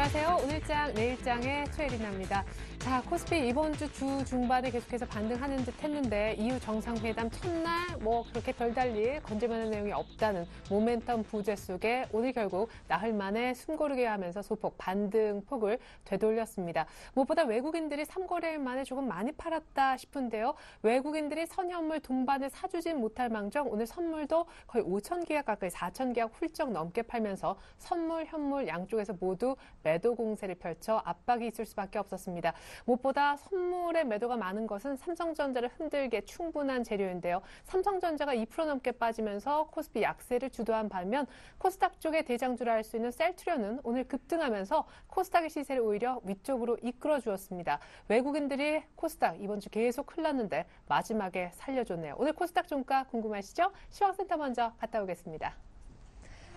안녕하세요. 오늘장, 내일장의 최혜린입니다. 자, 코스피 이번 주 중반에 계속해서 반등하는 듯 했는데 이후 정상회담 첫날 그렇게 별달리 건질만한 내용이 없다는 모멘텀 부재 속에 오늘 결국 나흘 만에 숨고르게 하면서 소폭 반등폭을 되돌렸습니다. 무엇보다 외국인들이 3거래일 만에 조금 많이 팔았다 싶은데요. 외국인들이 선현물 동반을 사주진 못할 망정 오늘 선물도 거의 5,000계약 가까이 4,000계약 훌쩍 넘게 팔면서 선물, 현물 양쪽에서 모두 매도 공세를 펼쳐 압박이 있을 수밖에 없었습니다. 무엇보다 선물의 매도가 많은 것은 삼성전자를 흔들게 충분한 재료인데요. 삼성전자가 2% 넘게 빠지면서 코스피 약세를 주도한 반면 코스닥 쪽의 대장주라 할 수 있는 셀트리온은 오늘 급등하면서 코스닥의 시세를 오히려 위쪽으로 이끌어 주었습니다. 외국인들이 코스닥 이번 주 계속 흘렀는데 마지막에 살려줬네요. 오늘 코스닥 종가 궁금하시죠? 시황센터 먼저 갔다 오겠습니다.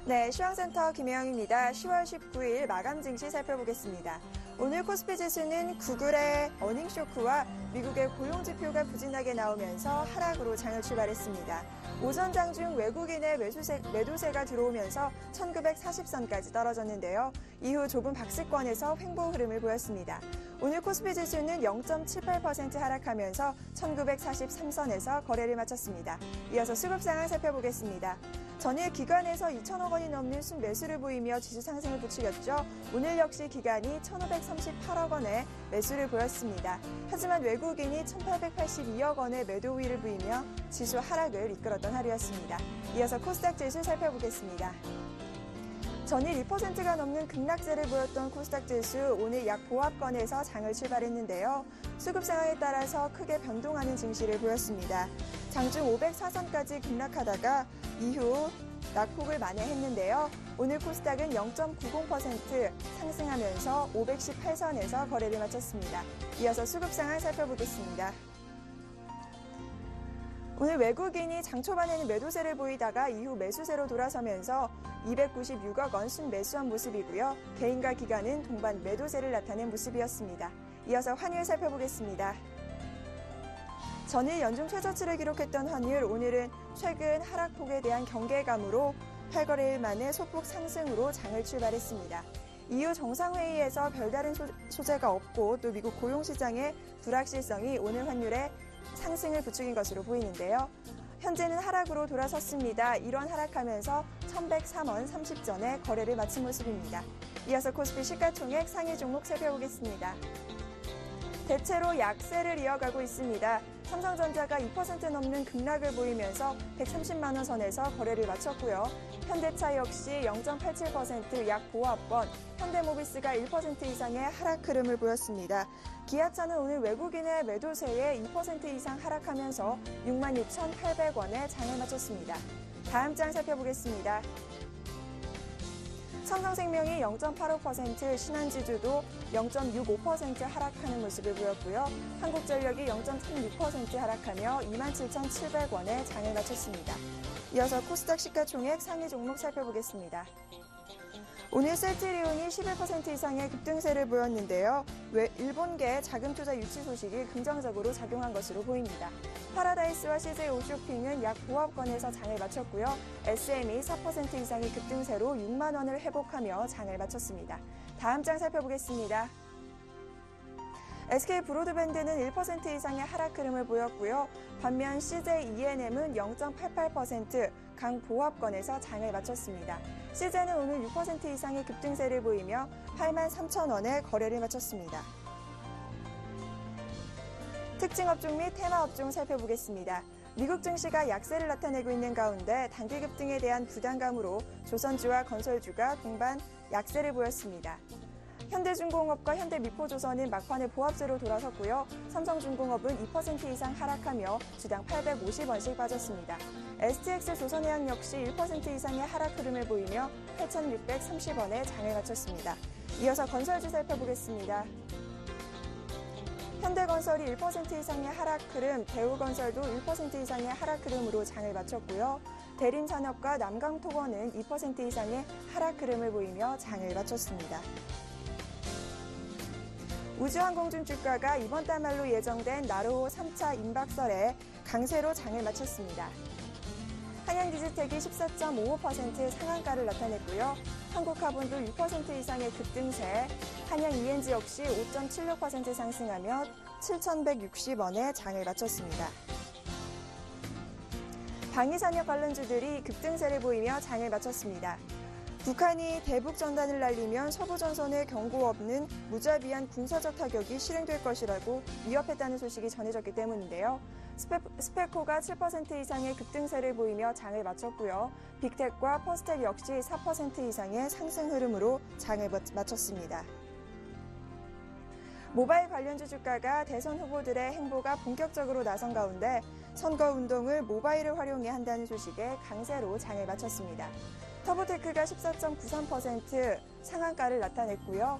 네, 시황센터 김혜영입니다. 10월 19일 마감 증시 살펴보겠습니다. 오늘 코스피 지수는 구글의 어닝 쇼크와 미국의 고용 지표가 부진하게 나오면서 하락으로 장을 출발했습니다. 오전 장 중 외국인의 매도세가 들어오면서 1940선까지 떨어졌는데요. 이후 좁은 박스권에서 횡보 흐름을 보였습니다. 오늘 코스피 지수는 0.78% 하락하면서 1943선에서 거래를 마쳤습니다. 이어서 수급 상황 살펴보겠습니다. 전일 기관에서 2천억 원이 넘는 순매수를 보이며 지수 상승을 부추겼죠. 오늘 역시 기관이 1,538억 원의 매수를 보였습니다. 하지만 외국인이 1,882억 원의 매도 우위를 보이며 지수 하락을 이끌었던 하루였습니다. 이어서 코스닥 지수 살펴보겠습니다. 전일 2%가 넘는 급락세를 보였던 코스닥 지수 오늘 약 보합권에서 장을 출발했는데요. 수급 상황에 따라서 크게 변동하는 증시를 보였습니다. 장중 504선까지 급락하다가 이후 낙폭을 만회했는데요. 오늘 코스닥은 0.90% 상승하면서 518선에서 거래를 마쳤습니다. 이어서 수급 상황 살펴보겠습니다. 오늘 외국인이 장 초반에는 매도세를 보이다가 이후 매수세로 돌아서면서 296억 원 순매수한 모습이고요. 개인과 기관은 동반 매도세를 나타낸 모습이었습니다. 이어서 환율 살펴보겠습니다. 전일 연중 최저치를 기록했던 환율, 오늘은 최근 하락폭에 대한 경계감으로 8거래일 만에 소폭 상승으로 장을 출발했습니다. 이후 정상회의에서 별다른 소재가 없고 또 미국 고용시장의 불확실성이 오늘 환율에 상승을 부추긴 것으로 보이는데요. 현재는 하락으로 돌아섰습니다. 이런 하락하면서 1,103원 30전에 거래를 마친 모습입니다. 이어서 코스피 시가총액 상위 종목 살펴보겠습니다. 대체로 약세를 이어가고 있습니다. 삼성전자가 2% 넘는 급락을 보이면서 130만 원 선에서 거래를 마쳤고요. 현대차 역시 0.87% 약 보합권, 현대모비스가 1% 이상의 하락 흐름을 보였습니다. 기아차는 오늘 외국인의 매도세에 2% 이상 하락하면서 66,800원에 장을 마쳤습니다. 다음 장 살펴보겠습니다. 삼성생명이 0.85%, 신한지주도 0.65% 하락하는 모습을 보였고요. 한국전력이 0.36% 하락하며 27,700원에 장을 마쳤습니다. 이어서 코스닥 시가총액 상위 종목 살펴보겠습니다. 오늘 셀트리온이 11% 이상의 급등세를 보였는데요. 일본계 자금투자 유치 소식이 긍정적으로 작용한 것으로 보입니다. 파라다이스와 CJ 오쇼핑은 약 보합권에서 장을 마쳤고요. SM이 4% 이상의 급등세로 6만 원을 회복하며 장을 마쳤습니다. 다음 장 살펴보겠습니다. SK 브로드밴드는 1% 이상의 하락 흐름을 보였고요. 반면 CJ ENM은 0.88% 강보합권에서 장을 마쳤습니다. CJ는 오늘 6% 이상의 급등세를 보이며 83,000원에 거래를 마쳤습니다. 특징 업종 및 테마 업종 살펴보겠습니다. 미국 증시가 약세를 나타내고 있는 가운데 단기 급등에 대한 부담감으로 조선주와 건설주가 동반 약세를 보였습니다. 현대중공업과 현대미포조선은 막판에 보합세로 돌아섰고요. 삼성중공업은 2% 이상 하락하며 주당 850원씩 빠졌습니다. STX 조선해양 역시 1% 이상의 하락 흐름을 보이며 8,630원에 장을 마쳤습니다. 이어서 건설주 살펴보겠습니다. 현대건설이 1% 이상의 하락 흐름, 대우건설도 1% 이상의 하락 흐름으로 장을 마쳤고요. 대림산업과 남강토건은 2% 이상의 하락 흐름을 보이며 장을 마쳤습니다. 우주항공주 주가가 이번 달 말로 예정된 나로호 3차 임박설에 강세로 장을 마쳤습니다. 한양디지텍이 14.55% 상한가를 나타냈고요. 한국카본도 6% 이상의 급등세, 한양 ENG 역시 5.76% 상승하며 7,160원에 장을 마쳤습니다. 방위산업 관련주들이 급등세를 보이며 장을 마쳤습니다. 북한이 대북 전단을 날리면 서부전선에 경고 없는 무자비한 군사적 타격이 실행될 것이라고 위협했다는 소식이 전해졌기 때문인데요. 스페코가 7% 이상의 급등세를 보이며 장을 마쳤고요. 빅텍과 퍼스텍 역시 4% 이상의 상승 흐름으로 장을 마쳤습니다. 모바일 관련주 주가가 대선 후보들의 행보가 본격적으로 나선 가운데 선거운동을 모바일을 활용해 한다는 소식에 강세로 장을 마쳤습니다. 터보테크가 14.93% 상한가를 나타냈고요.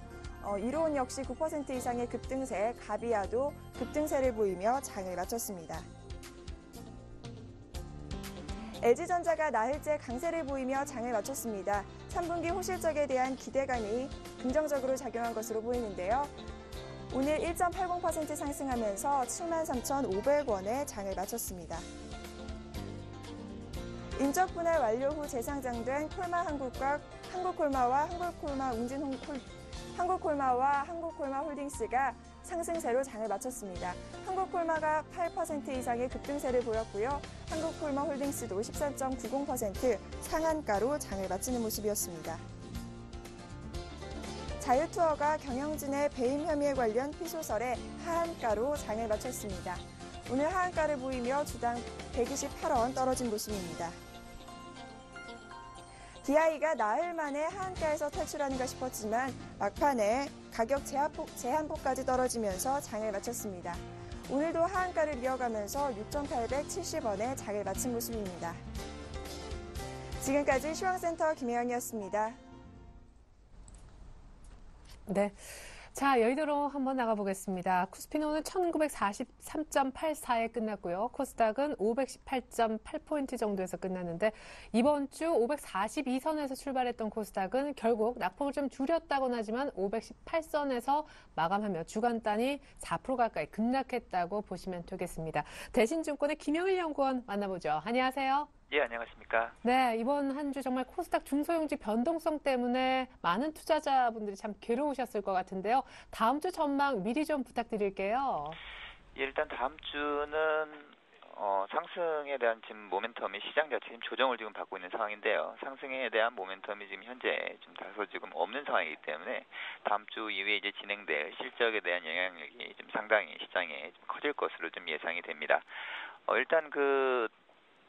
이로운 역시 9% 이상의 급등세, 가비아도 급등세를 보이며 장을 마쳤습니다. LG전자가 나흘째 강세를 보이며 장을 마쳤습니다. 3분기 호실적에 대한 기대감이 긍정적으로 작용한 것으로 보이는데요. 오늘 1.80% 상승하면서 73,500원에 장을 마쳤습니다. 인적 분할 완료 후 재상장된 콜마한국과 한국콜마와 한국콜마 홀딩스가 상승세로 장을 마쳤습니다. 한국콜마가 8% 이상의 급등세를 보였고요. 한국콜마 홀딩스도 13.90% 상한가로 장을 마치는 모습이었습니다. 자유투어가 경영진의 배임 혐의에 관련 피소설에 하한가로 장을 마쳤습니다. 오늘 하한가를 보이며 주당 128원 떨어진 모습입니다. DI가 나흘 만에 하한가에서 탈출하는가 싶었지만 막판에 가격 제한폭까지 떨어지면서 장을 마쳤습니다. 오늘도 하한가를 이어가면서 6,870원에 장을 마친 모습입니다. 지금까지 시황센터 김혜영이었습니다. 네. 자, 여의도로 한번 나가보겠습니다. 코스피는 오늘 1943.84에 끝났고요. 코스닥은 518.8포인트 정도에서 끝났는데 이번 주 542선에서 출발했던 코스닥은 결국 낙폭을 좀 줄였다고는 하지만 518선에서 마감하며 주간 단위 4% 가까이 급락했다고 보시면 되겠습니다. 대신증권의 김영일 연구원 만나보죠. 안녕하세요. 예, 안녕하십니까. 네, 이번 한 주 정말 코스닥 중소형주 변동성 때문에 많은 투자자분들이 참 괴로우셨을 것 같은데요. 다음 주 전망 미리 좀 부탁드릴게요. 예, 일단 다음 주는 상승에 대한 지금 모멘텀이 시장 자체 지금 조정을 지금 받고 있는 상황인데요. 상승에 대한 모멘텀이 지금 현재 좀 다소 지금 없는 상황이기 때문에 다음 주 이후에 이제 진행될 실적에 대한 영향력이 좀 상당히 시장에 좀 커질 것으로 좀 예상이 됩니다. 일단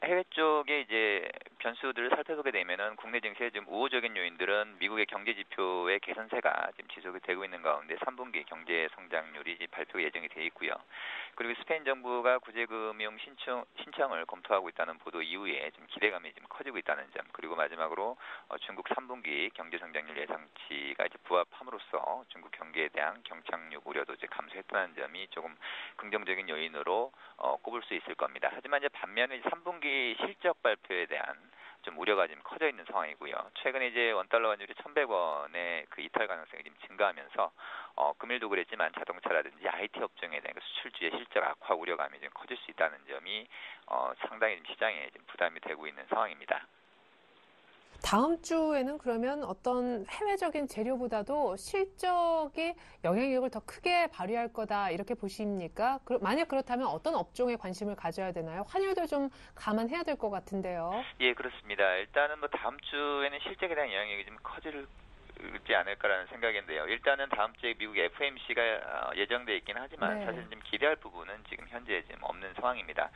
해외 쪽에 이제 변수들을 살펴보게 되면은 국내 증시의 좀 우호적인 요인들은 미국의 경제 지표의 개선세가 지금 지속이 되고 있는 가운데 3분기 경제 성장률이 이제 발표가 예정이 돼 있고요. 그리고 스페인 정부가 구제금융 신청을 검토하고 있다는 보도 이후에 좀 기대감이 좀 커지고 있다는 점, 그리고 마지막으로 중국 3분기 경제 성장률 예상치가 이제 부합함으로써 중국 경기에 대한 경착륙 우려도 이제 감소했다는 점이 조금 긍정적인 요인으로 꼽을 수 있을 겁니다. 하지만 이제 반면에 3분기 실적 발표에 대한 좀 우려가 지금 커져 있는 상황이고요. 최근에 이제 원달러 환율이 1,100원의 그 이탈 가능성이 지금 증가하면서 금일도 그랬지만 자동차라든지 IT 업종에 대한 수출주의 실적 악화 우려감이 좀 커질 수 있다는 점이 상당히 좀 시장에 좀 부담이 되고 있는 상황입니다. 다음 주에는 그러면 어떤 해외적인 재료보다도 실적이 영향력을 더 크게 발휘할 거다 이렇게 보십니까? 만약 그렇다면 어떤 업종에 관심을 가져야 되나요? 환율도 좀 감안해야 될 것 같은데요. 예, 그렇습니다. 일단은 다음 주에는 실적에 대한 영향력이 좀 커질 지 않을까라는 생각인데요. 일단은 다음 주에 미국 FOMC가 예정돼 있긴 하지만 네. 사실 좀 기대할 부분은 지금 현재 지금 없는 상황입니다.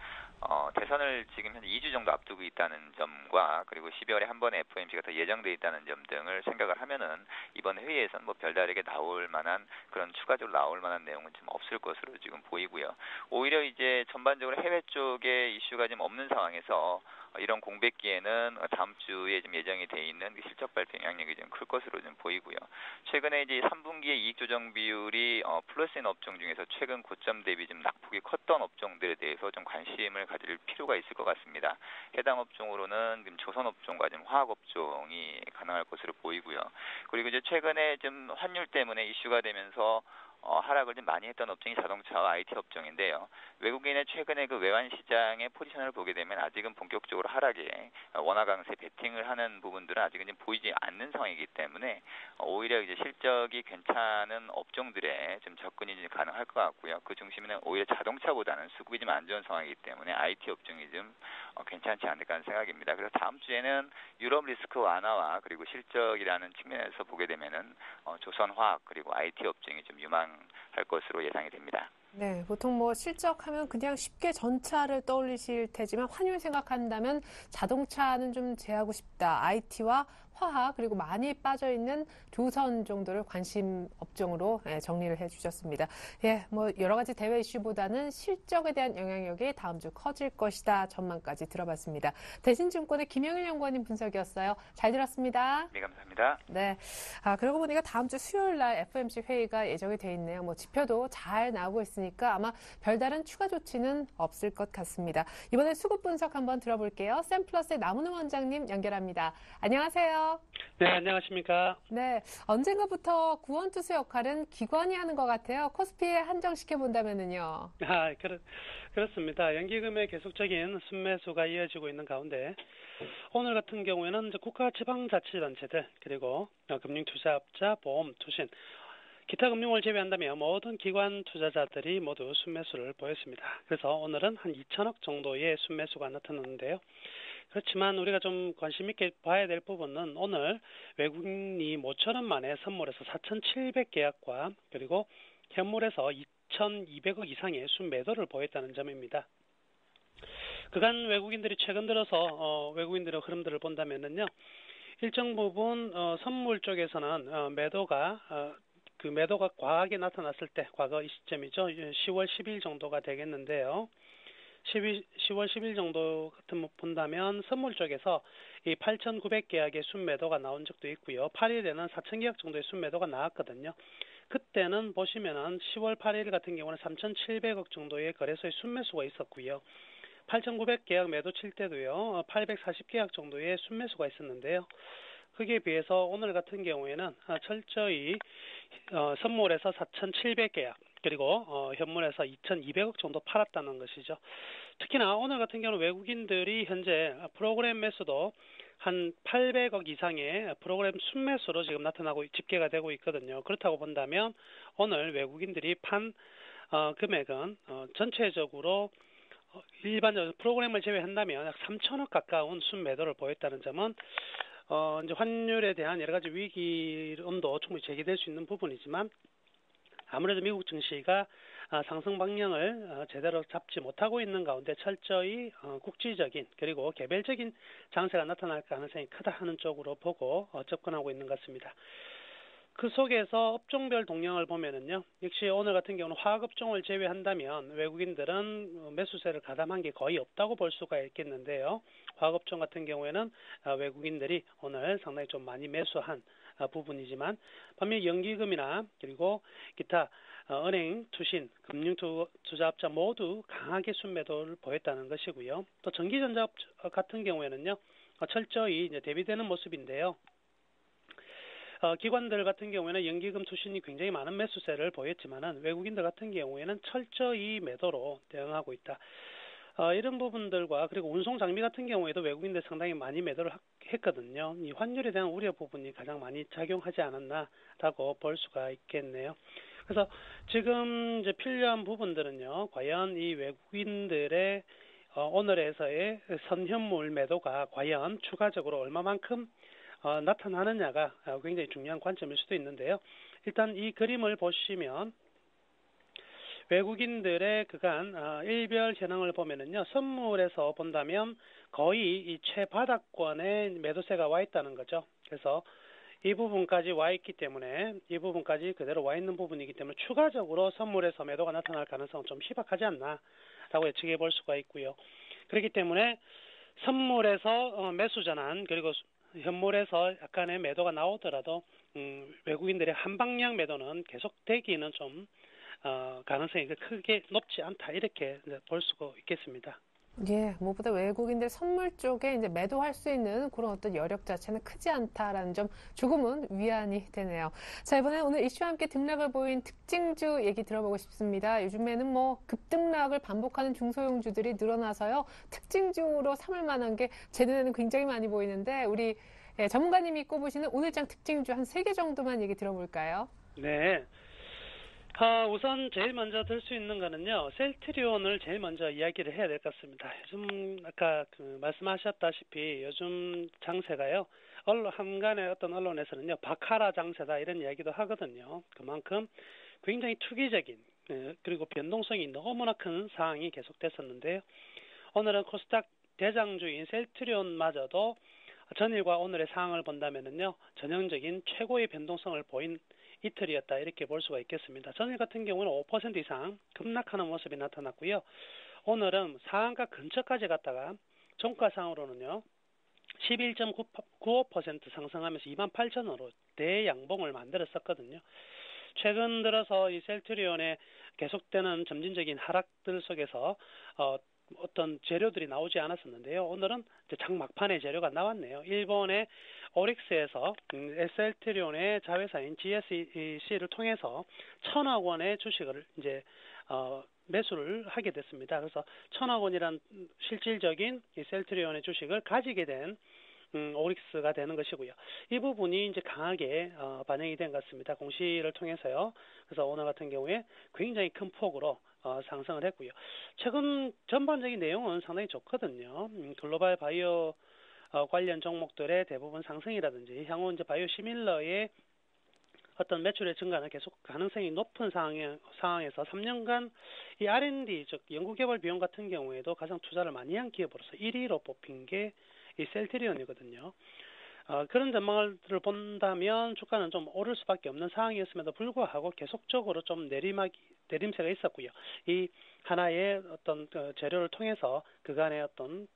대선을 지금 현재 2주 정도 앞두고 있다는 점과 그리고 12월에 한 번의 FOMC가 더 예정돼 있다는 점 등을 생각을 하면은 이번 회의에서는 별다르게 나올 만한 그런 추가적으로 나올 만한 내용은 좀 없을 것으로 지금 보이고요. 오히려 이제 전반적으로 해외 쪽에 이슈가 좀 없는 상황에서 이런 공백기에는 다음 주에 좀 예정이 돼 있는 실적 발표 영향력이 좀 클 것으로 좀 보이고요. 최근에 이제 3분기의 이익 조정 비율이 플러스인 업종 중에서 최근 고점 대비 좀 낙폭이 컸던 업종들에 대해서 좀 관심을 가질 필요가 있을 것 같습니다. 해당 업종으로는 지금 조선 업종과 좀 화학 업종이 가능할 것으로 보이고요. 그리고 이제 최근에 좀 환율 때문에 이슈가 되면서 하락을 좀 많이 했던 업종이 자동차와 IT 업종인데요. 외국인의 최근에 그 외환 시장의 포지션을 보게 되면 아직은 본격적으로 하락에 원화 강세 베팅을 하는 부분들은 아직은 좀 보이지 않는 상황이기 때문에 오히려 이제 실적이 괜찮은 업종들에 좀 접근이 좀 가능할 것 같고요. 그 중심에는 오히려 자동차보다는 수급이 좀 안 좋은 상황이기 때문에 IT 업종이 좀 괜찮지 않을까 하는 생각입니다. 그래서 다음 주에는 유럽 리스크 완화와 그리고 실적이라는 측면에서 보게 되면은 조선화학 그리고 IT 업종이 좀 유망할 것으로 예상이 됩니다. 네, 보통 뭐 실적하면 그냥 쉽게 전차를 떠올리실 테지만 환율 생각한다면 자동차는 좀 제하고 싶다. IT와 화학 그리고 많이 빠져 있는 조선 정도를 관심 업종으로 정리를 해주셨습니다. 예, 뭐 여러 가지 대외 이슈보다는 실적에 대한 영향력이 다음 주 커질 것이다 전망까지 들어봤습니다. 대신증권의 김영일 연구원님 분석이었어요. 잘 들었습니다. 네, 감사합니다. 네. 그러고 보니까 다음 주 수요일 날 FOMC 회의가 예정이 돼 있네요. 뭐 지표도 잘 나오고 있으니까 아마 별다른 추가 조치는 없을 것 같습니다. 이번에 수급 분석 한번 들어볼게요. 샘플러스의 남은호 원장님 연결합니다. 안녕하세요. 네, 안녕하십니까. 네. 언젠가부터 구원투수 역할은 기관이 하는 것 같아요. 코스피에 한정시켜 본다면은요. 그렇습니다. 연기금의 계속적인 순매수가 이어지고 있는 가운데 오늘 같은 경우에는 이제 국가지방자치단체들 그리고 금융투자업자, 보험, 투신, 기타 금융을 제외한다면 모든 기관 투자자들이 모두 순매수를 보였습니다. 그래서 오늘은 한 2천억 정도의 순매수가 나타났는데요. 그렇지만 우리가 좀 관심 있게 봐야 될 부분은 오늘 외국인이 모처럼 만에 선물에서 4,700계약과 그리고 현물에서 2,200억 이상의 순매도를 보였다는 점입니다. 그간 외국인들이 최근 들어서 외국인들의 흐름들을 본다면은요, 일정 부분 선물 쪽에서는 매도가 과하게 나타났을 때 과거 이 시점이죠. 10월 10일 정도가 되겠는데요. 10월 10일 정도 같은 본다면 선물 쪽에서 이 8,900계약의 순매도가 나온 적도 있고요. 8일에는 4,000계약 정도의 순매도가 나왔거든요. 그때는 보시면은 10월 8일 같은 경우는 3,700억 정도의 거래소의 순매수가 있었고요. 8,900계약 매도 칠 때도요. 840계약 정도의 순매수가 있었는데요. 그에 비해서 오늘 같은 경우에는 철저히 선물에서 4,700계약 그리고 현물에서 2,200억 정도 팔았다는 것이죠. 특히나 오늘 같은 경우는 외국인들이 현재 프로그램 매수도 한 800억 이상의 프로그램 순매수로 지금 나타나고 집계가 되고 있거든요. 그렇다고 본다면 오늘 외국인들이 판 금액은 전체적으로 일반적으로 프로그램을 제외한다면 약 3천억 가까운 순매도를 보였다는 점은 이제 환율에 대한 여러 가지 위기론도 충분히 제기될 수 있는 부분이지만 아무래도 미국 증시가 상승 방향을 제대로 잡지 못하고 있는 가운데 철저히 국지적인 그리고 개별적인 장세가 나타날 가능성이 크다 하는 쪽으로 보고 접근하고 있는 것 같습니다. 그 속에서 업종별 동향을 보면은요, 역시 오늘 같은 경우는 화학업종을 제외한다면 외국인들은 매수세를 가담한 게 거의 없다고 볼 수가 있겠는데요. 화학업종 같은 경우에는 외국인들이 오늘 상당히 좀 많이 매수한 부분이지만 반면 연기금이나 그리고 기타 은행, 투신, 금융투자업자 모두 강하게 순매도를 보였다는 것이고요. 또 전기전자 같은 경우에는요, 철저히 이제 대비되는 모습인데요. 기관들 같은 경우에는 연기금 투신이 굉장히 많은 매수세를 보였지만은 외국인들 같은 경우에는 철저히 매도로 대응하고 있다. 이런 부분들과 그리고 운송 장비 같은 경우에도 외국인들 상당히 많이 매도를 했거든요. 이 환율에 대한 우려 부분이 가장 많이 작용하지 않았나라고 볼 수가 있겠네요. 그래서 지금 이제 필요한 부분들은요, 과연 이 외국인들의 오늘에서의 선현물 매도가 과연 추가적으로 얼마만큼 나타나느냐가 굉장히 중요한 관점일 수도 있는데요. 일단 이 그림을 보시면 외국인들의 그간 일별 현황을 보면은요, 선물에서 본다면 거의 이 최바닥권에 매도세가 와 있다는 거죠. 그래서 이 부분까지 와 있기 때문에 이 부분까지 그대로 와 있는 부분이기 때문에 추가적으로 선물에서 매도가 나타날 가능성은 좀 희박하지 않나라고 예측해 볼 수가 있고요. 그렇기 때문에 선물에서 매수 전환 그리고 현물에서 약간의 매도가 나오더라도 외국인들의 한방향 매도는 계속되기는 좀 가능성이 크게 높지 않다 이렇게 볼 수가 있겠습니다. 예, 무엇보다 외국인들 선물 쪽에 이제 매도할 수 있는 그런 어떤 여력 자체는 크지 않다라는 점 조금은 위안이 되네요. 자, 이번에 오늘 이슈와 함께 등락을 보인 특징주 얘기 들어보고 싶습니다. 요즘에는 뭐 급등락을 반복하는 중소형주들이 늘어나서요. 특징주로 삼을 만한 게 제 눈에는 굉장히 많이 보이는데 우리 전문가님이 꼽으시는 오늘장 특징주 한 3개 정도만 얘기 들어볼까요? 네. 우선 제일 먼저 들 수 있는 거는요, 셀트리온을 제일 먼저 이야기를 해야 될 것 같습니다. 요즘 아까 말씀하셨다시피 요즘 장세가요, 한간의 어떤 언론에서는요, 바카라 장세다 이런 이야기도 하거든요. 그만큼 굉장히 투기적인 그리고 변동성이 너무나 큰 상황이 계속됐었는데요. 오늘은 코스닥 대장주인 셀트리온마저도 전일과 오늘의 상황을 본다면은요, 전형적인 최고의 변동성을 보인 이틀이었다 이렇게 볼 수가 있겠습니다. 전일 같은 경우는 5% 이상 급락하는 모습이 나타났고요. 오늘은 상한가 근처까지 갔다가 종가상으로는요 11.95% 상승하면서 28,000원으로 대양봉을 만들었었거든요. 최근 들어서 이 셀트리온의 계속되는 점진적인 하락들 속에서 어떤 재료들이 나오지 않았었는데요. 오늘은 장 막판에 재료가 나왔네요. 일본의 오릭스에서 셀트리온의 자회사인 GSC를 통해서 1,000억 원의 주식을 이제 매수를 하게 됐습니다. 그래서 1,000억 원이란 실질적인 이 셀트리온의 주식을 가지게 된 오릭스가 되는 것이고요. 이 부분이 이제 강하게 반영이 된 것 같습니다. 공시를 통해서요. 그래서 오늘 같은 경우에 굉장히 큰 폭으로 상승을 했고요. 최근 전반적인 내용은 상당히 좋거든요. 글로벌 바이오 관련 종목들의 대부분 상승이라든지 향후 이제 바이오 시밀러의 어떤 매출의 증가는 계속 가능성이 높은 상황에서 3년간 이 R&D 즉 연구개발 비용 같은 경우에도 가장 투자를 많이 한 기업으로서 1위로 뽑힌 게 이 셀트리온이거든요. 그런 전망을 본다면 주가는 좀 오를 수밖에 없는 상황이었음에도 불구하고 계속적으로 좀 내림세가 있었고요. 이 하나의 어떤 재료를 통해서 그간의 어떤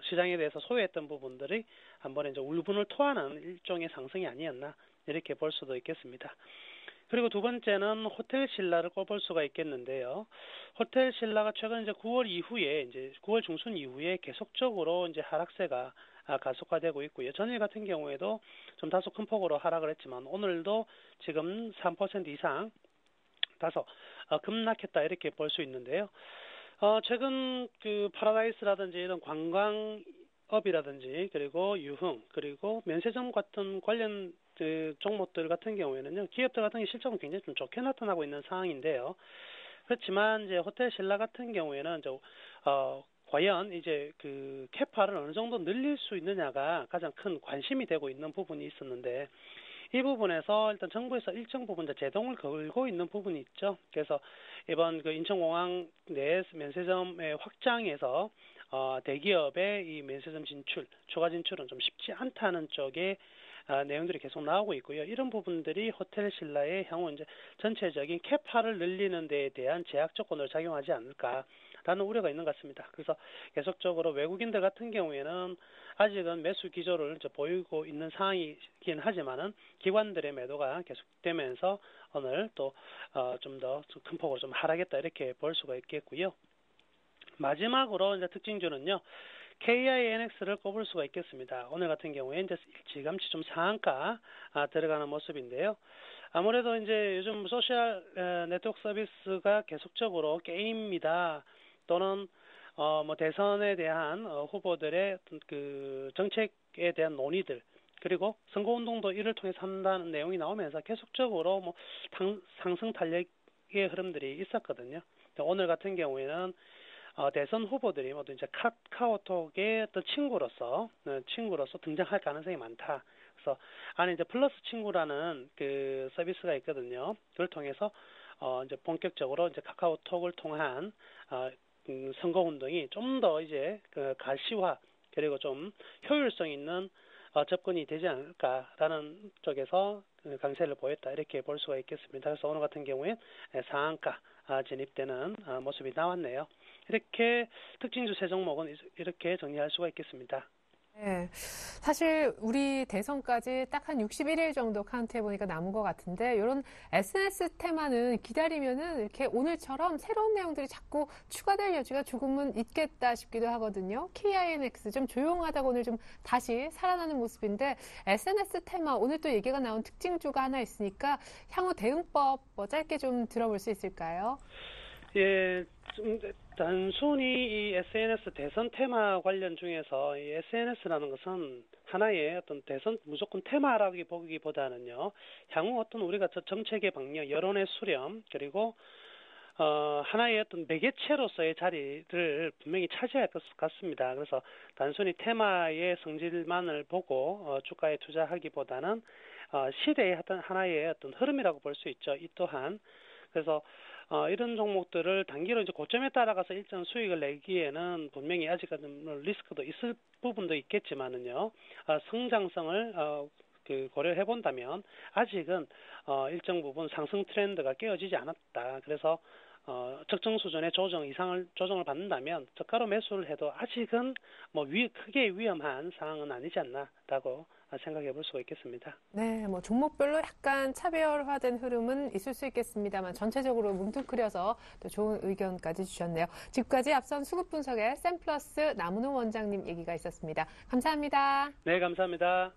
시장에 대해서 소외했던 부분들이 한 번에 이제 울분을 토하는 일종의 상승이 아니었나 이렇게 볼 수도 있겠습니다. 그리고 두 번째는 호텔 신라를 꼽을 수가 있겠는데요. 호텔 신라가 최근 이제 9월 중순 이후에 계속적으로 이제 하락세가 가속화되고 있고요. 전일 같은 경우에도 좀 다소 큰 폭으로 하락을 했지만 오늘도 지금 3% 이상 다소 급락했다 이렇게 볼 수 있는데요. 최근 그 파라다이스라든지 이런 관광업이라든지 그리고 유흥 그리고 면세점 같은 관련 종목들 같은 경우에는요, 기업들 같은 게 실적은 굉장히 좀 좋게 나타나고 있는 상황인데요. 그렇지만 이제 호텔 신라 같은 경우에는 과연 이제 그 캐파를 어느 정도 늘릴 수 있느냐가 가장 큰 관심이 되고 있는 부분이 있었는데 이 부분에서 일단 정부에서 일정 부분 제동을 걸고 있는 부분이 있죠. 그래서 이번 그 인천공항 내 면세점의 확장에서 대기업의 이 면세점 추가 진출은 좀 쉽지 않다는 쪽에 내용들이 계속 나오고 있고요. 이런 부분들이 호텔 신라의 향후 이제 전체적인 캐파를 늘리는 데에 대한 제약 조건으로 작용하지 않을까라는 우려가 있는 것 같습니다. 그래서 계속적으로 외국인들 같은 경우에는 아직은 매수 기조를 이제 보이고 있는 상황이긴 하지만은 기관들의 매도가 계속되면서 오늘 또 좀 더 큰 폭으로 좀 하락했다 이렇게 볼 수가 있겠고요. 마지막으로 이제 특징주는요. KINX를 꼽을 수가 있겠습니다. 오늘 같은 경우에 이제 일찌감치 좀 상한가 들어가는 모습인데요. 아무래도 이제 요즘 소셜 네트워크 서비스가 계속적으로 게임이다 또는 뭐 대선에 대한 후보들의 그 정책에 대한 논의들 그리고 선거운동도 이를 통해서 한다는 내용이 나오면서 계속적으로 뭐 상승 탄력의 흐름들이 있었거든요. 오늘 같은 경우에는 대선 후보들이 모두 이제 카카오톡의 어떤 친구로서 등장할 가능성이 많다. 그래서 안에 이제 플러스 친구라는 그 서비스가 있거든요. 그걸 통해서 이제 본격적으로 이제 카카오톡을 통한 선거 운동이 좀 더 이제 그 가시화 그리고 좀 효율성 있는 접근이 되지 않을까라는 쪽에서 강세를 보였다 이렇게 볼 수가 있겠습니다. 그래서 오늘 같은 경우에 상한가 진입되는 모습이 나왔네요. 이렇게 특징주 세 종목은 이렇게 정리할 수가 있겠습니다. 네. 사실 우리 대선까지 딱 한 61일 정도 카운트해보니까 남은 것 같은데 이런 SNS 테마는 기다리면은 이렇게 오늘처럼 새로운 내용들이 자꾸 추가될 여지가 조금은 있겠다 싶기도 하거든요. KINX 좀 조용하다고 오늘 좀 다시 살아나는 모습인데 SNS 테마 오늘 또 얘기가 나온 특징주가 하나 있으니까 향후 대응법 뭐 짧게 좀 들어볼 수 있을까요? 예, 좀 단순히 이 SNS 대선 테마 관련 중에서 이 SNS라는 것은 하나의 어떤 대선 무조건 테마라고 보기보다는요, 향후 어떤 우리가 저 정책의 방향, 여론의 수렴, 그리고 하나의 어떤 매개체로서의 자리를 분명히 차지할 것 같습니다. 그래서 단순히 테마의 성질만을 보고 주가에 투자하기보다는 시대의 어떤 하나의 어떤 흐름이라고 볼 수 있죠. 이 또한 그래서 이런 종목들을 단기로 이제 고점에 따라가서 일정 수익을 내기에는 분명히 아직은 리스크도 있을 부분도 있겠지만은요, 성장성을 고려해 본다면 아직은 일정 부분 상승 트렌드가 깨어지지 않았다. 그래서 적정 수준의 조정을 받는다면 저가로 매수를 해도 아직은 뭐 크게 위험한 상황은 아니지 않나라고 생각해 볼 수가 있겠습니다. 네, 뭐 종목별로 약간 차별화된 흐름은 있을 수 있겠습니다만 전체적으로 뭉뚱그려서 또 좋은 의견까지 주셨네요. 지금까지 앞선 수급 분석의 샘플러스 남은호 원장님 얘기가 있었습니다. 감사합니다. 네, 감사합니다.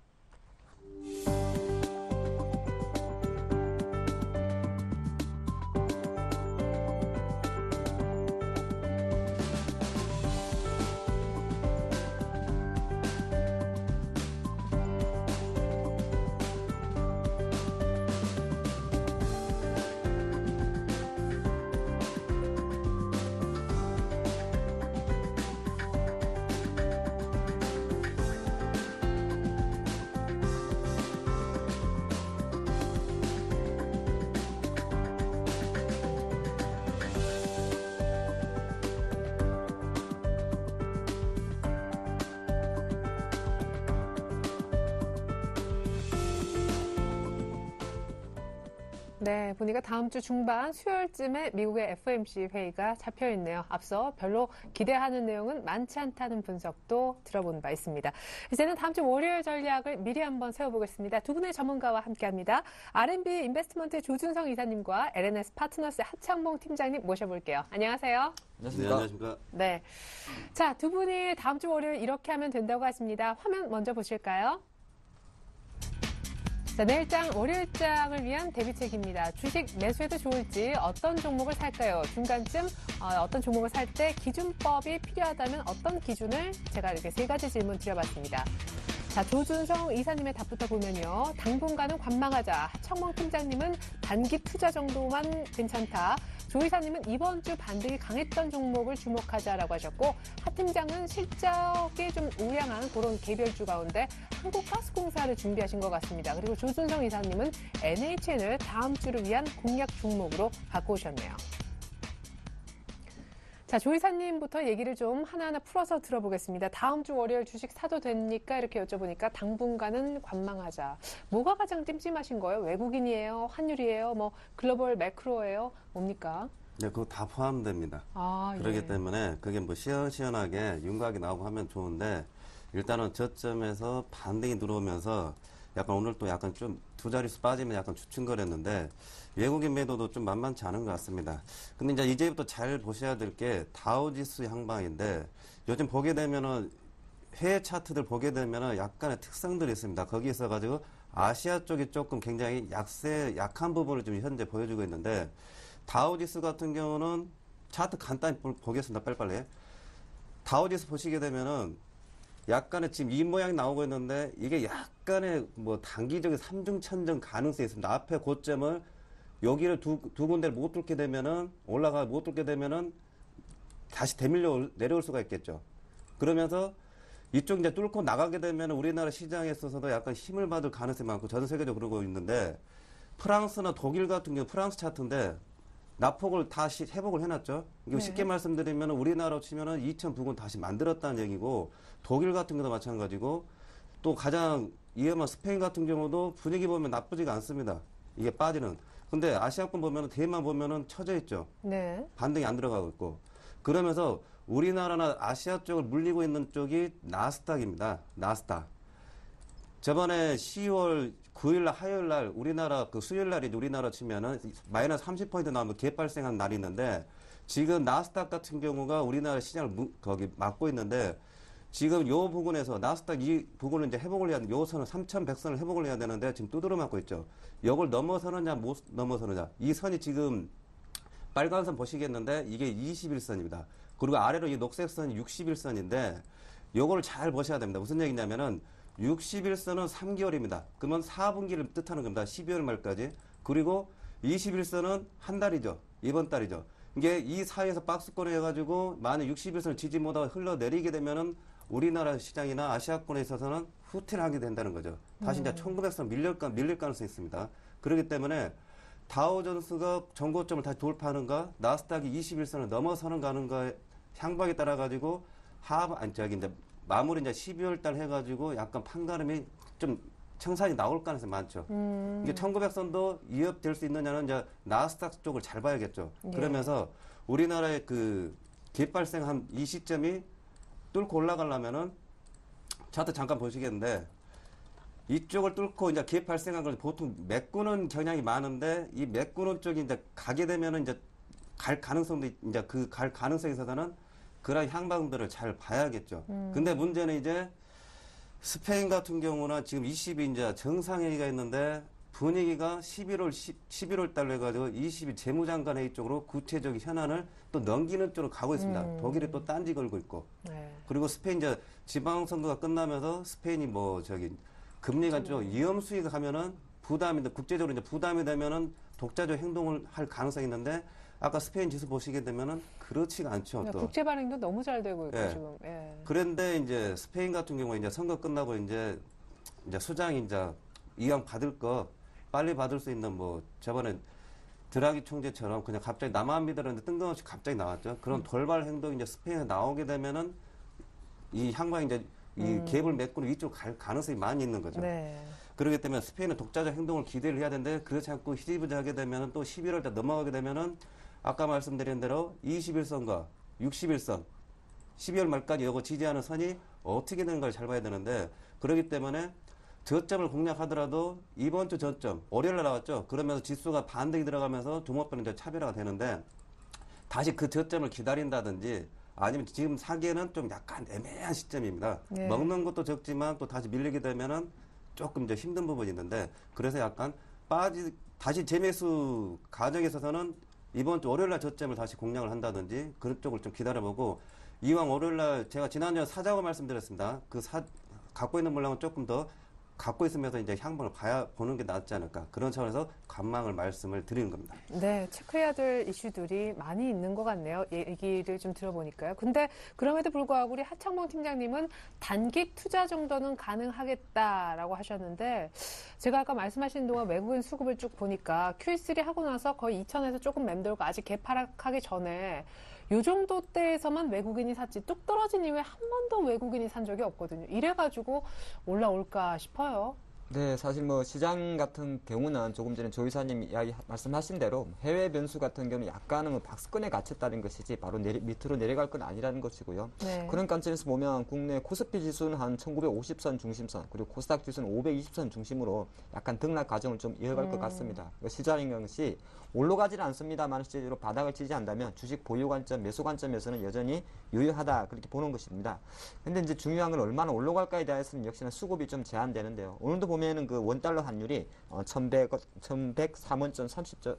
네, 보니까 다음 주 중반 수요일쯤에 미국의 FOMC 회의가 잡혀 있네요. 앞서 별로 기대하는 내용은 많지 않다는 분석도 들어본 바 있습니다. 이제는 다음 주 월요일 전략을 미리 한번 세워보겠습니다. 두 분의 전문가와 함께합니다. R&B 인베스트먼트 조준성 이사님과 LNS 파트너스 하창봉 팀장님 모셔볼게요. 안녕하세요. 안녕하십니까. 네, 안녕하십니까. 네, 자, 두 분이 다음 주 월요일 이렇게 하면 된다고 하십니다. 화면 먼저 보실까요? 자, 내일장 월요일장을 위한 대비책입니다. 주식 매수해도 좋을지 어떤 종목을 살까요? 중간쯤 어떤 종목을 살 때 기준법이 필요하다면 어떤 기준을 제가 이렇게 세 가지 질문 드려봤습니다. 자, 조준성 이사님의 답부터 보면요. 당분간은 관망하자. 하창봉 팀장님은 단기 투자 정도만 괜찮다. 조 이사님은 이번 주 반등이 강했던 종목을 주목하자라고 하셨고, 하 팀장은 실적이 좀 우량한 그런 개별주 가운데 한국가스공사를 준비하신 것 같습니다. 그리고 조준성 이사님은 NHN을 다음 주를 위한 공략 종목으로 바꾸셨네요. 자, 조 이사님부터 얘기를 좀 하나하나 풀어서 들어보겠습니다. 다음 주 월요일 주식 사도 됩니까? 이렇게 여쭤보니까 당분간은 관망하자. 뭐가 가장 찜찜하신 거예요? 외국인이에요? 환율이에요? 뭐 글로벌 매크로예요? 뭡니까? 네, 그거 다 포함됩니다. 그렇기 예. 때문에 그게 뭐 시원시원하게 윤곽이 나오고 하면 좋은데 일단은 저점에서 반등이 들어오면서 약간 오늘 또 약간 좀 두 자릿수 빠지면 약간 주춤거렸는데 외국인 매도도 좀 만만치 않은 것 같습니다. 근데 이제 이제부터 잘 보셔야 될 게 다우지수 향방인데 요즘 보게 되면은 해외 차트들 보게 되면은 약간의 특성들이 있습니다. 거기 있어가지고 아시아 쪽이 조금 굉장히 약한 부분을 좀 현재 보여주고 있는데 다우지수 같은 경우는 차트 간단히 보겠습니다. 빨리빨리. 다우지수 보시게 되면은 약간의 지금 이 모양이 나오고 있는데 이게 약간의 뭐 단기적인 삼중천정 가능성이 있습니다. 앞에 고점을 여기를 두 군데를 못 뚫게 되면은 못 뚫게 되면은 다시 내려올 수가 있겠죠. 그러면서 이쪽 이제 뚫고 나가게 되면 우리나라 시장에 있어서도 약간 힘을 받을 가능성이 많고 전 세계적으로 그러고 있는데 프랑스나 독일 같은 경우 프랑스 차트인데 낙폭을 다시 회복을 해놨죠. 이게 네. 쉽게 말씀드리면 우리나라로 치면은 2009년 다시 만들었다는 얘기고 독일 같은 경우도 마찬가지고 또 가장 위험한 스페인 같은 경우도 분위기 보면 나쁘지가 않습니다. 이게 빠지는. 근데 아시아권 보면은 대만 보면은 처져 있죠. 네. 반등이 안 들어가고 있고. 그러면서 우리나라나 아시아 쪽을 물리고 있는 쪽이 나스닥입니다. 나스닥. 저번에 10월 9일 화요일 날 우리나라 그 수요일 날이 우리나라 치면은 마이너스 30% 나오면 개발생한 날이 있는데 지금 나스닥 같은 경우가 우리나라 시장을 거기 막고 있는데 지금 요 부분에서 나스닥 이 부분을 이제 회복을 해야 돼. 요 선은 3,100선을 회복을 해야 되는데 지금 두드려 맞고 있죠. 요걸 넘어서느냐 못 넘어서느냐. 이 선이 지금 빨간 선 보시겠는데 이게 21선입니다. 그리고 아래로 이 녹색 선이 61선인데 요거를 잘 보셔야 됩니다. 무슨 얘기냐면은 61선은 3개월입니다. 그러면 4분기를 뜻하는 겁니다. 12월 말까지. 그리고 21선은 한 달이죠. 이번 달이죠. 이게 이 사이에서 박스권을 해가지고 만약 61선을 지지 못하고 흘러내리게 되면은 우리나라 시장이나 아시아권에 있어서는 후퇴를 하게 된다는 거죠. 다시 이제 1900선 밀릴 가능성이 있습니다. 그렇기 때문에 다우존스가 전고점을 다시 돌파하는가, 나스닥이 21선을 넘어서는가 하는가 향방에 따라 가지고 이제 마무리 이제 12월 달 해가지고 약간 판가름이 좀 청산이 나올 가능성이 많죠. 이게 1900선도 위협될 수 있느냐는 이제 나스닥 쪽을 잘 봐야겠죠. 예. 그러면서 우리나라의 그 개발생한 이 시점이 뚫고 올라가려면은 차트 잠깐 보시겠는데 이쪽을 뚫고 이제 개발생한 걸 보통 메꾸는 경향이 많은데 이 메꾸는 쪽이 이제 가게 되면은 이제 갈 가능성도 이제 그 갈 가능성에 있어서는 그런 향방들을 잘 봐야겠죠. 근데 문제는 이제 스페인 같은 경우는 지금 20일 이제 정상회의가 있는데 분위기가 11월 달로 해가지고 20일 재무장관 회의 쪽으로 구체적인 현안을 또 넘기는 쪽으로 가고 있습니다. 독일이 또 딴지 걸고 있고. 네. 그리고 스페인 이제 지방선거가 끝나면서 스페인이 금리가 좀 위험 수위가 가면은 국제적으로 이제 부담이 되면은 독자적 행동을 할 가능성이 있는데 아까 스페인 지수 보시게 되면은 그렇지가 않죠. 또. 국제 반응도 너무 잘 되고 있고 예. 지금. 예. 그런데 이제 스페인 같은 경우에 이제 선거 끝나고 이제 수장이 이제 이왕 받을 거 빨리 받을 수 있는 저번에 드라기 총재처럼 그냥 갑자기 나만 믿으라는데 뜬금없이 갑자기 나왔죠. 그런 돌발 행동이 이제 스페인에 나오게 되면은 이 향방이 이제 이 갭을 메꾸는 이쪽 갈 가능성이 많이 있는 거죠. 네. 그렇기 때문에 스페인은 독자적 행동을 기대를 해야 되는데 그렇지 않고 희지부지하게 되면은 또 11월 달 넘어가게 되면은 아까 말씀드린 대로 21선과 61선 12월 말까지 이거 지지하는 선이 어떻게 되는가를 잘 봐야 되는데 그렇기 때문에 저점을 공략하더라도 이번 주 저점 월요일에 나왔죠. 그러면서 지수가 반등이 들어가면서 종목별로 이제 차별화가 되는데 다시 그 저점을 기다린다든지 아니면 지금 사기에는 좀 약간 애매한 시점입니다. 네. 먹는 것도 적지만 또 다시 밀리게 되면은 조금 이제 힘든 부분이 있는데 그래서 약간 다시 재매수 과정에 있어서는 이번 주 월요일날 저점을 다시 공략을 한다든지 그런 쪽을 좀 기다려보고 이왕 월요일날 제가 지난주에 사자고 말씀드렸습니다. 갖고 있는 물량은 조금 더 갖고 있으면서 이제 향방을 보는 게 낫지 않을까 그런 차원에서 관망을 말씀을 드리는 겁니다. 네, 체크해야 될 이슈들이 많이 있는 것 같네요. 얘기를 좀 들어보니까요. 근데 그럼에도 불구하고 우리 하창봉 팀장님은 단기 투자 정도는 가능하겠다라고 하셨는데 제가 아까 말씀하신 동안 외국인 수급을 쭉 보니까 QE3 하고 나서 거의 2천에서 조금 맴돌고 아직 개파락하기 전에 요 정도 때에서만 외국인이 샀지 뚝 떨어진 이후에 한 번도 외국인이 산 적이 없거든요. 이래가지고 올라올까 싶어요. 네, 사실 시장 같은 경우는 조금 전에 조 이사님 말씀하신 대로 해외 변수 같은 경우는 약간은 박스권에 갇혔다는 것이지 바로 밑으로 내려갈 건 아니라는 것이고요. 네. 그런 관점에서 보면 국내 코스피 지수는 한 1950선 중심선 그리고 코스닥 지수는 520선 중심으로 약간 등락 과정을 좀 이어갈 것 같습니다. 시장인 것이 올라가지는 않습니다만 실제로 바닥을 지지한다면 주식 보유 관점, 매수 관점에서는 여전히 유효하다 그렇게 보는 것입니다. 근데 이제 중요한 건 얼마나 올라갈까에 대해서는 역시나 수급이 좀 제한되는데요. 오늘도 보면은 그 원달러 환율이 1103원전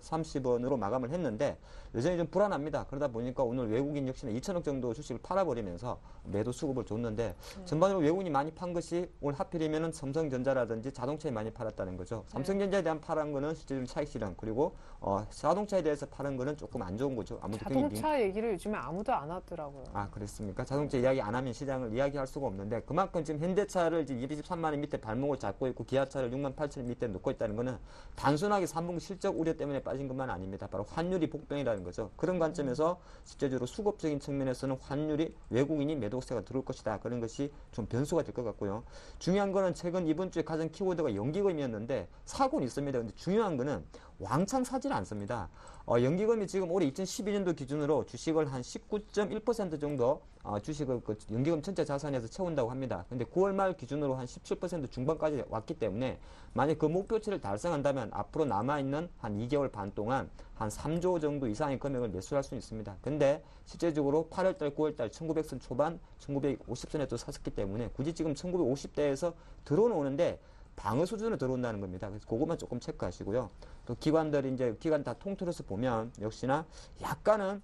30원으로 마감을 했는데 여전히 좀 불안합니다. 그러다 보니까 오늘 외국인 역시나 2천억 정도 주식을 팔아버리면서 매도 수급을 줬는데 전반적으로 외국인이 많이 판 것이 오늘 하필이면은 삼성전자라든지 자동차에 많이 팔았다는 거죠. 삼성전자에 대한 팔은 거는 실질적인 차익 실현 그리고 자동차에 대해서 파는 거는 조금 안 좋은 거죠. 아무도 자동차 얘기를 요즘에 아무도 안 하더라고요. 아, 그렇습니까? 자동차 이야기 안 하면 시장을 이야기할 수가 없는데 그만큼 지금 현대차를 지금 23만 원 밑에 발목을 잡고 있고 기아차를 6만 8천 원 밑에 놓고 있다는 거는 단순하게 3분기 실적 우려 때문에 빠진 것만 아닙니다. 바로 환율이 복병이라는 거죠. 그런 관점에서 실제적으로 수급적인 측면에서는 환율이 외국인이 매도세가 들어올 것이다. 그런 것이 좀 변수가 될 것 같고요. 중요한 거는 최근 이번 주에 가장 키워드가 연기금이었는데 사고는 있습니다. 근데 중요한 거는 왕창 사지는 않습니다. 연기금이 지금 올해 2012년도 기준으로 주식을 한 19.1% 정도 주식을 그 연기금 전체 자산에서 채운다고 합니다. 근데 9월 말 기준으로 한 17% 중반까지 왔기 때문에 만약 그 목표치를 달성한다면 앞으로 남아있는 한 2개월 반 동안 한 3조 정도 이상의 금액을 매수할 수 있습니다. 근데 실제적으로 8월달, 9월달 1900선 초반, 1950선에 또 샀었기 때문에 굳이 지금 1950대에서 들어오는데 방어 수준으로 들어온다는 겁니다. 그래서 그것만 조금 체크하시고요. 또 기관들이 이제 기관 다 통틀어서 보면 역시나 약간은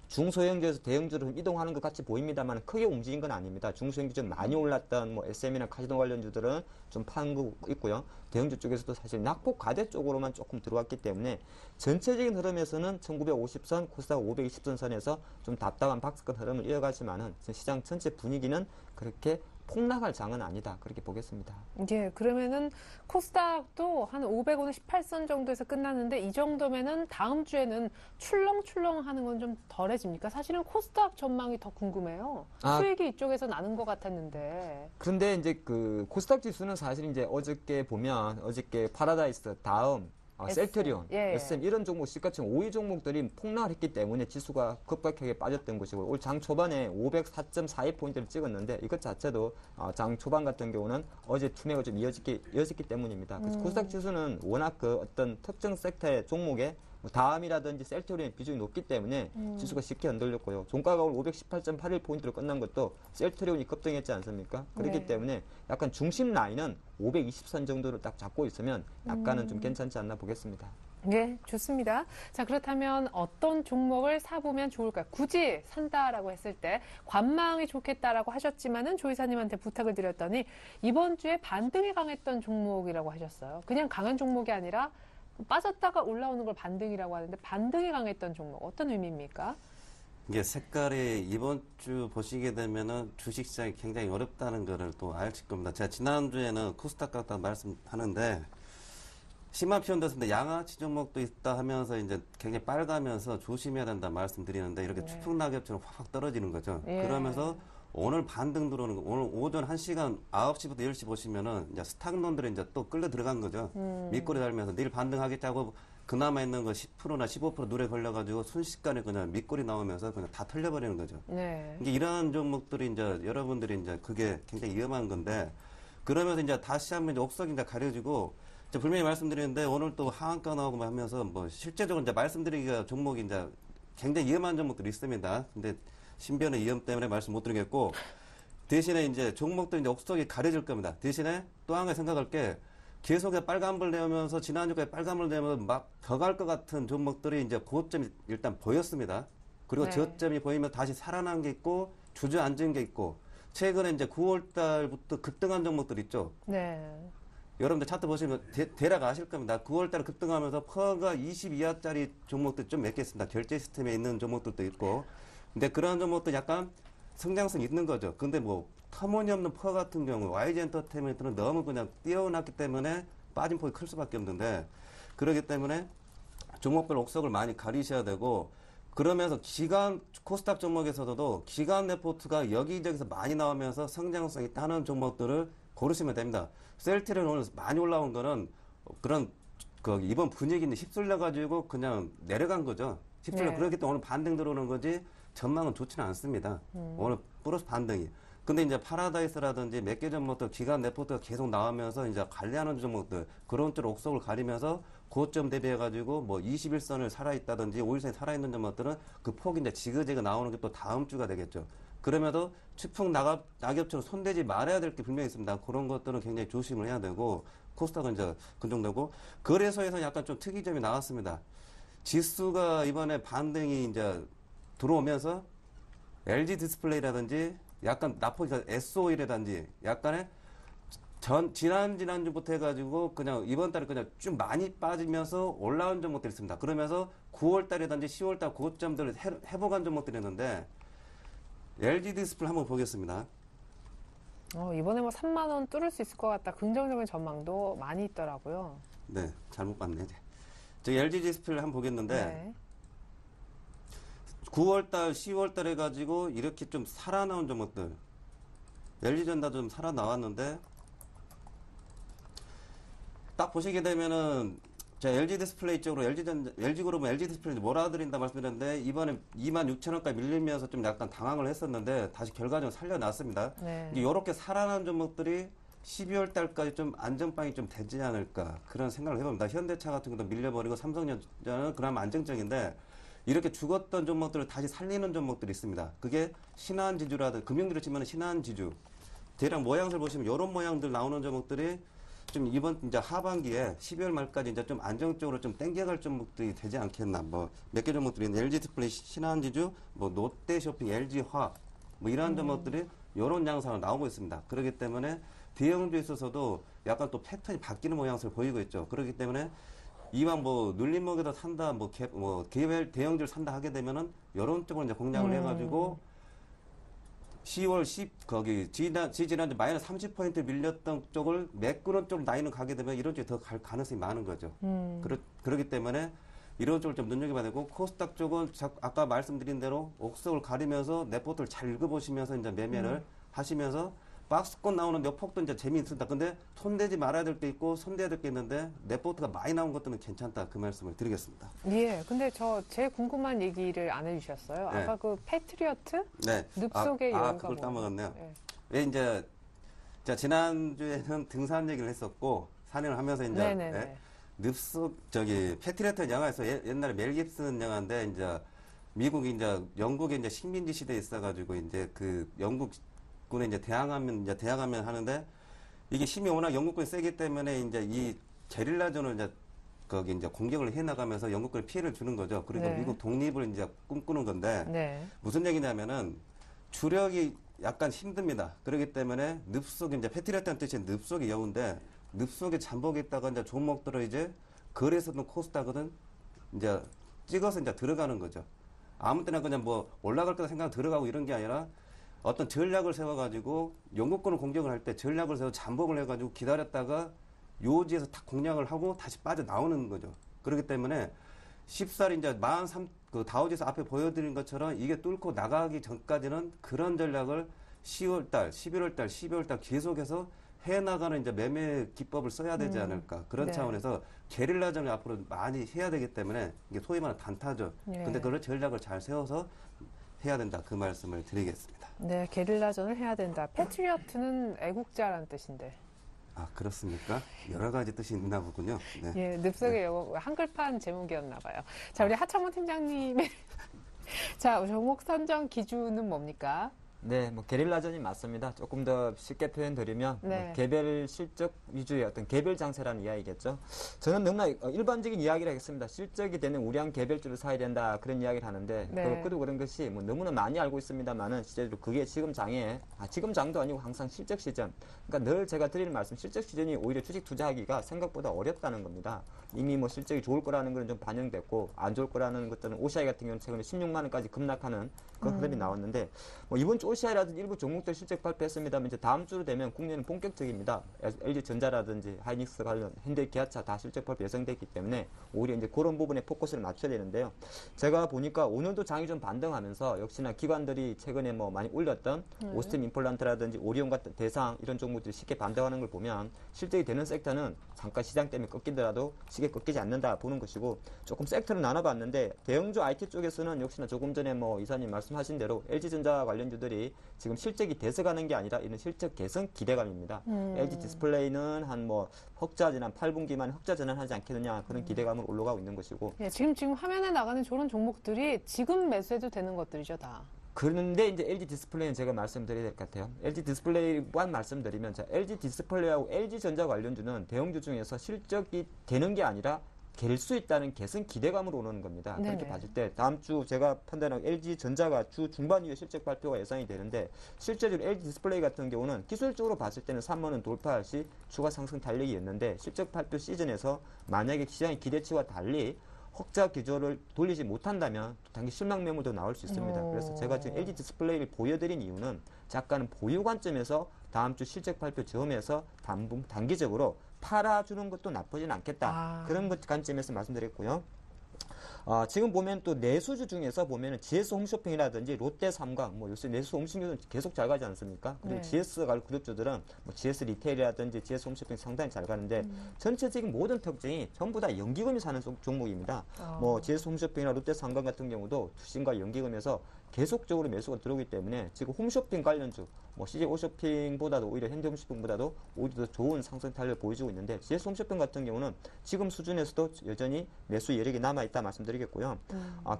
중소형주에서 대형주로 이동하는 것 같이 보입니다만 크게 움직인 건 아닙니다. 중소형주 좀 많이 올랐던 뭐 SM이나 카지노 관련주들은 좀 파는 거 있고요. 대형주 쪽에서도 사실 낙폭 과대 쪽으로만 조금 들어왔기 때문에 전체적인 흐름에서는 1950선, 코스닥 520선 선에서 좀 답답한 박스권 흐름을 이어가지만은 시장 전체 분위기는 그렇게 폭락할 장은 아니다. 그렇게 보겠습니다. 예, 그러면은 코스닥도 한 500원 18선 정도에서 끝났는데 이 정도면은 다음 주에는 출렁출렁 하는 건 좀 덜해집니까? 사실은 코스닥 전망이 더 궁금해요. 수익이 이쪽에서 나는 것 같았는데. 그런데 이제 그 코스닥 지수는 사실 이제 어저께 보면 어저께 파라다이스 다음 셀트리온, 예. SM 이런 종목 시가총 5위 종목들이 폭락을 했기 때문에 지수가 급격하게 빠졌던 것이고 올 장 초반에 504.42포인트를 찍었는데 이것 자체도 장 초반 같은 경우는 어제 투매가 좀 이어졌기 때문입니다. 그래서 코스닥 지수는 워낙 그 어떤 특정 섹터의 종목에 다음이라든지 셀트리온의 비중이 높기 때문에 지수가 쉽게 흔들렸고요. 종가가 오늘 518.81포인트로 끝난 것도 셀트리온이 급등했지 않습니까? 그렇기 네. 때문에 약간 중심 라인은 520선 정도를 딱 잡고 있으면 약간은 좀 괜찮지 않나 보겠습니다. 네, 좋습니다. 자, 그렇다면 어떤 종목을 사보면 좋을까요? 굳이 산다라고 했을 때 관망이 좋겠다라고 하셨지만은 조 이사님한테 부탁을 드렸더니 이번 주에 반등이 강했던 종목이라고 하셨어요. 그냥 강한 종목이 아니라 빠졌다가 올라오는 걸 반등이라고 하는데 반등이 강했던 종목 어떤 의미입니까? 이게 색깔이 이번 주 보시게 되면은 주식시장이 굉장히 어렵다는 거를 또 아실 겁니다. 제가 지난주에는 코스닥 같다 말씀하는데 심한 표현됐는데 양아치 종목도 있다 하면서 이제 굉장히 빨가면서 조심해야 된다 말씀드리는데 이렇게 네. 추풍낙엽처럼 확 떨어지는 거죠. 예. 그러면서 오늘 반등 들어오는 거, 오늘 오전 1시간 9시부터 10시 보시면은 이제 스탁론들이 이제 또 끌려 들어간 거죠. 밑꼬리 달면서 내일 반등하겠다고 그나마 있는 거 10%나 15% 누래 걸려가지고 순식간에 그냥 밑꼬리 나오면서 그냥 다 털려버리는 거죠. 네. 이게 이러한 종목들이 이제 여러분들이 이제 그게 굉장히 위험한 건데 그러면서 이제 다시 한번 이제 옥석이 이제 가려지고 이제 분명히 말씀드리는데 오늘 또 하한가 나오고 하면서 뭐 실제적으로 이제 말씀드리기가 종목이 이제 굉장히 위험한 종목들이 있습니다. 근데 신변의 위험 때문에 말씀 못 드리겠고 대신에 이제 종목도 이제 옥석이 가려질 겁니다. 대신에 또 한 가지 생각할 게 계속해서 빨간불 내면서 지난주까지 빨간불 내면서 막 더 갈 것 같은 종목들이 이제 고점이 일단 보였습니다. 그리고 네. 저점이 보이면 다시 살아난 게 있고 주저앉은 게 있고 최근에 이제 9월 달부터 급등한 종목들 있죠. 네. 여러분들 차트 보시면 대략 아실 겁니다. 9월 달에 급등하면서 퍼가 20 이하짜리 종목들 좀 몇 개 있습니다. 결제 시스템에 있는 종목들도 있고. 근데 그런 종목도 약간 성장성이 있는 거죠. 근데 뭐 터무니없는 퍼 같은 경우 YG 엔터테인먼트는 너무 그냥 뛰어났기 때문에 빠진 폭이 클 수밖에 없는데 그렇기 때문에 종목별 옥석을 많이 가리셔야 되고 그러면서 기간 코스닥 종목에서도 기간 레포트가 여기저기서 많이 나오면서 성장성이 있다는 종목들을 고르시면 됩니다. 셀트리온 오늘 많이 올라온 거는 그런 그 이번 분위기는 휩쓸려 가지고 그냥 내려간 거죠. 휩쓸려 네. 그렇기 때문에 오늘 반등 들어오는 거지 전망은 좋지는 않습니다. 오늘 플러스 반등이. 근데 이제 파라다이스라든지 몇 개 종목들 기간 레포트가 계속 나오면서 이제 관리하는 종목들 그런 쪽 옥석을 가리면서 고점 대비해 가지고 뭐 21선을 살아있다든지 5일선이 살아있는 종목들은 그 폭이 이제 지그재그 나오는 게 또 다음 주가 되겠죠. 그러면서 추풍 낙엽처럼 손대지 말아야 될 게 분명히 있습니다. 그런 것들은 굉장히 조심을 해야 되고 코스닥은 이제 그 정도고 거래소에서 약간 좀 특이점이 나왔습니다. 지수가 이번에 반등이 이제 들어오면서 LG 디스플레이라든지 약간 나포기가 SO이라든지 약간의 지난주부터 해가지고 그냥 이번 달에 그냥 좀 많이 빠지면서 올라온 종목들이 있습니다. 그러면서 9월 달이라든지 10월 달 고점들을 회복한 종목들이 있는데 LG 디스플레이 한번 보겠습니다. 이번에 뭐 3만 원 뚫을 수 있을 것 같다. 긍정적인 전망도 많이 있더라고요. 네, 잘못 봤네. 저기 LG 디스플레이 한번 보겠는데 네. 9월달, 10월달 해가지고 이렇게 좀 살아나온 종목들 LG전자도 좀 살아나왔는데 딱 보시게 되면은 자, LG 디스플레이 쪽으로 LG그룹은 LG 디스플레이 몰아드린다 말씀드렸는데 이번에 26,000원까지 밀리면서 좀 약간 당황을 했었는데 다시 결과적으로 살려놨습니다. 네. 이렇게 살아난 종목들이 12월 달까지 좀 안정빵이 좀 되지 않을까 그런 생각을 해봅니다. 현대차 같은 것도 밀려버리고 삼성전자는 그나마 안정적인데 이렇게 죽었던 종목들을 다시 살리는 종목들이 있습니다. 그게 신한지주라든 금융주로 치면 신한지주 대략 모양을 보시면 이런 모양들 나오는 종목들이 좀 이번 이제 하반기에 12월 말까지 이제 좀 안정적으로 좀 땡겨갈 종목들이 되지 않겠나. 뭐 몇 개 종목들이 LG 디스플레이, 신한지주, 뭐 롯데쇼핑, LG화학 뭐 이러한 종목들이 이런 양상으로 나오고 있습니다. 그렇기 때문에 대형주에 있어서도 약간 또 패턴이 바뀌는 모양새를 보이고 있죠. 그렇기 때문에 이왕 뭐 눌림목에다 산다, 개별 대형주를 산다 하게 되면은 이런 쪽으로 이제 공략을 해가지고 10월 10 거기 지지난주 마이너스 30% 밀렸던 쪽을 메꾸는 쪽으로 라인을 가게 되면 이런 쪽에 더 갈 가능성이 많은 거죠. 그렇기 때문에 이런 쪽을 좀 눈여겨봐야 되고 코스닥 쪽은 아까 말씀드린 대로 옥석을 가리면서 레포트를 잘 읽어보시면서 이제 매매를 하시면서 박스권 나오는 몇 폭도 이제 재미있습니다. 근데 손대지 말아야 될 게 있고 손대야 될 게 있는데 레포트가 많이 나온 것들은 괜찮다 그 말씀을 드리겠습니다. 예, 근데 제일 궁금한 얘기를 안 해주셨어요. 네. 아까 그 패트리어트? 네. 늪속의 여인가 그걸 뭐. 까먹었네요. 예. 왜 이제 지난주에는 등산 얘기를 했었고 산행을 하면서 이제 네네네. 늪속 패트리어트 영화에서 옛날에 멜 깁슨 영화인데 이제 미국이 이제 영국의 이제 식민지 시대에 있어가지고 이제 그 영국군에 이제 대항하면 하는데 이게 힘이 워낙 영국군이 세기 때문에 이제 이 게릴라전을 이제 거기 이제 공격을 해 나가면서 영국군에 피해를 주는 거죠. 그리고 네. 미국 독립을 이제 꿈꾸는 건데 네. 무슨 얘기냐면은 주력이 약간 힘듭니다. 그렇기 때문에 늪속 이제 패트리어트라는 뜻이 늪속의 여우인데 늪속에 잠복에 있다가 이제 종목들을 이제 거래했었던 코스닥은 이제 찍어서 이제 들어가는 거죠. 아무 때나 그냥 뭐 올라갈 거다 생각 들어가고 이런 게 아니라 어떤 전략을 세워가지고 영국군을 공격을 할 때 전략을 세워 잠복을 해가지고 기다렸다가 요지에서 탁 공략을 하고 다시 빠져나오는 거죠. 그렇기 때문에 쉽사리 이제 43, 그 다우지수 앞에 보여드린 것처럼 이게 뚫고 나가기 전까지는 그런 전략을 10월달, 11월달, 12월달 계속해서 해나가는 이제 매매 기법을 써야 되지 않을까. 그런 네. 차원에서 게릴라전을 앞으로 많이 해야 되기 때문에 이게 소위 말하는 단타죠. 네. 근데 그걸 전략을 잘 세워서 해야 된다. 그 말씀을 드리겠습니다. 네, 게릴라전을 해야 된다. 패트리어트는 애국자라는 뜻인데. 아, 그렇습니까? 여러 가지 뜻이 있나 보군요. 네. 예, 늪속의 여우 한글판 제목이었나 봐요. 자, 우리 하창원 팀장님의 자, 종목 선정 기준은 뭡니까? 네, 뭐 게릴라전이 맞습니다. 조금 더 쉽게 표현드리면 네. 뭐 개별 실적 위주의 어떤 개별 장세라는 이야기겠죠. 저는 너무나 일반적인 이야기를 하겠습니다. 실적이 되는 우량 개별주를 사야 된다 그런 이야기를 하는데 네. 그렇고도 그런 것이 뭐 너무나 많이 알고 있습니다만은 실제로 그게 지금 장에 지금 장도 아니고 항상 실적 시전. 그러니까 늘 제가 드리는 말씀 실적 시전이 오히려 주식 투자하기가 생각보다 어렵다는 겁니다. 이미 뭐 실적이 좋을 거라는 건 좀 반영됐고 안 좋을 거라는 것들은 OCI 같은 경우는 최근에 16만 원까지 급락하는 그 흐름이 나왔는데 뭐 이번 주 OCI라든지 일부 종목들 실적 발표했습니다만 이제 다음 주로 되면 국내는 본격적입니다. LG전자라든지 하이닉스 관련 현대기아차 다 실적 발표 예정됐기 때문에 오히려 이제 그런 부분에 포커스를 맞춰야 되는데요. 제가 보니까 오늘도 장이 좀 반등하면서 역시나 기관들이 최근에 뭐 많이 올렸던 오스틴 임플란트라든지 오리온 같은 대상 이런 종목들이 쉽게 반등하는 걸 보면 실적이 되는 섹터는 잠깐 시장 때문에 꺾이더라도 쉽게 꺾이지 않는다 보는 것이고 조금 섹터를 나눠봤는데 대형주 IT 쪽에서는 역시나 조금 전에 뭐 이사님 말씀하신 대로 LG전자 관련주들이 지금 실적이 돼서가는 게 아니라 이런 실적 개선 기대감입니다. LG 디스플레이는 한 뭐 흑자 지난 8분기만 흑자 전환하지 않겠느냐 그런 기대감으로 올라가고 있는 것이고 예, 지금 화면에 나가는 저런 종목들이 지금 매수해도 되는 것들이죠, 다. 그런데 이제 LG 디스플레이는 제가 말씀드려야 될 것 같아요. LG 디스플레이만 말씀드리면 LG 디스플레이하고 LG전자 관련주는 대형주 중에서 실적이 되는 게 아니라 갤 수 있다는 개선 기대감으로 오는 겁니다. 네네. 그렇게 봤을 때 다음 주 제가 판단하고 LG전자가 주 중반 이후에 실적 발표가 예상이 되는데 실제로 LG 디스플레이 같은 경우는 기술적으로 봤을 때는 3만 원 돌파할 시 추가 상승 달리기였는데 실적 발표 시즌에서 만약에 시장의 기대치와 달리 흑자 기조를 돌리지 못한다면 단기 실망 매물도 나올 수 있습니다. 그래서 제가 지금 LG 디스플레이를 보여드린 이유는 작가는 보유 관점에서 다음 주 실적 발표 즈음에서 단기적으로 팔아주는 것도 나쁘진 않겠다. 그런 것 관점에서 말씀드렸고요. 지금 보면 또 내수주 중에서 보면은 GS 홈쇼핑이라든지 롯데 삼광, 뭐 요새 내수 홈쇼핑은 계속 잘 가지 않습니까? 그리고 네. GS 그룹주들은 뭐 GS 리테일이라든지 GS 홈쇼핑 상당히 잘 가는데 전체적인 모든 특징이 전부 다 연기금이 사는 종목입니다. 뭐 GS 홈쇼핑이나 롯데 삼광 같은 경우도 투신과 연기금에서 계속적으로 매수가 들어오기 때문에 지금 홈쇼핑 관련주, 뭐 CJ 홈쇼핑보다도 오히려 현대 홈쇼핑보다도 오히려 더 좋은 상승 탄력을 보여주고 있는데 GS 홈쇼핑 같은 경우는 지금 수준에서도 여전히 매수 여력이 남아있다 말씀드리겠고요.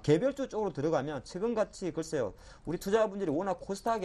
개별주 쪽으로 들어가면 지금같이 글쎄요, 우리 투자자분들이 워낙 코스닥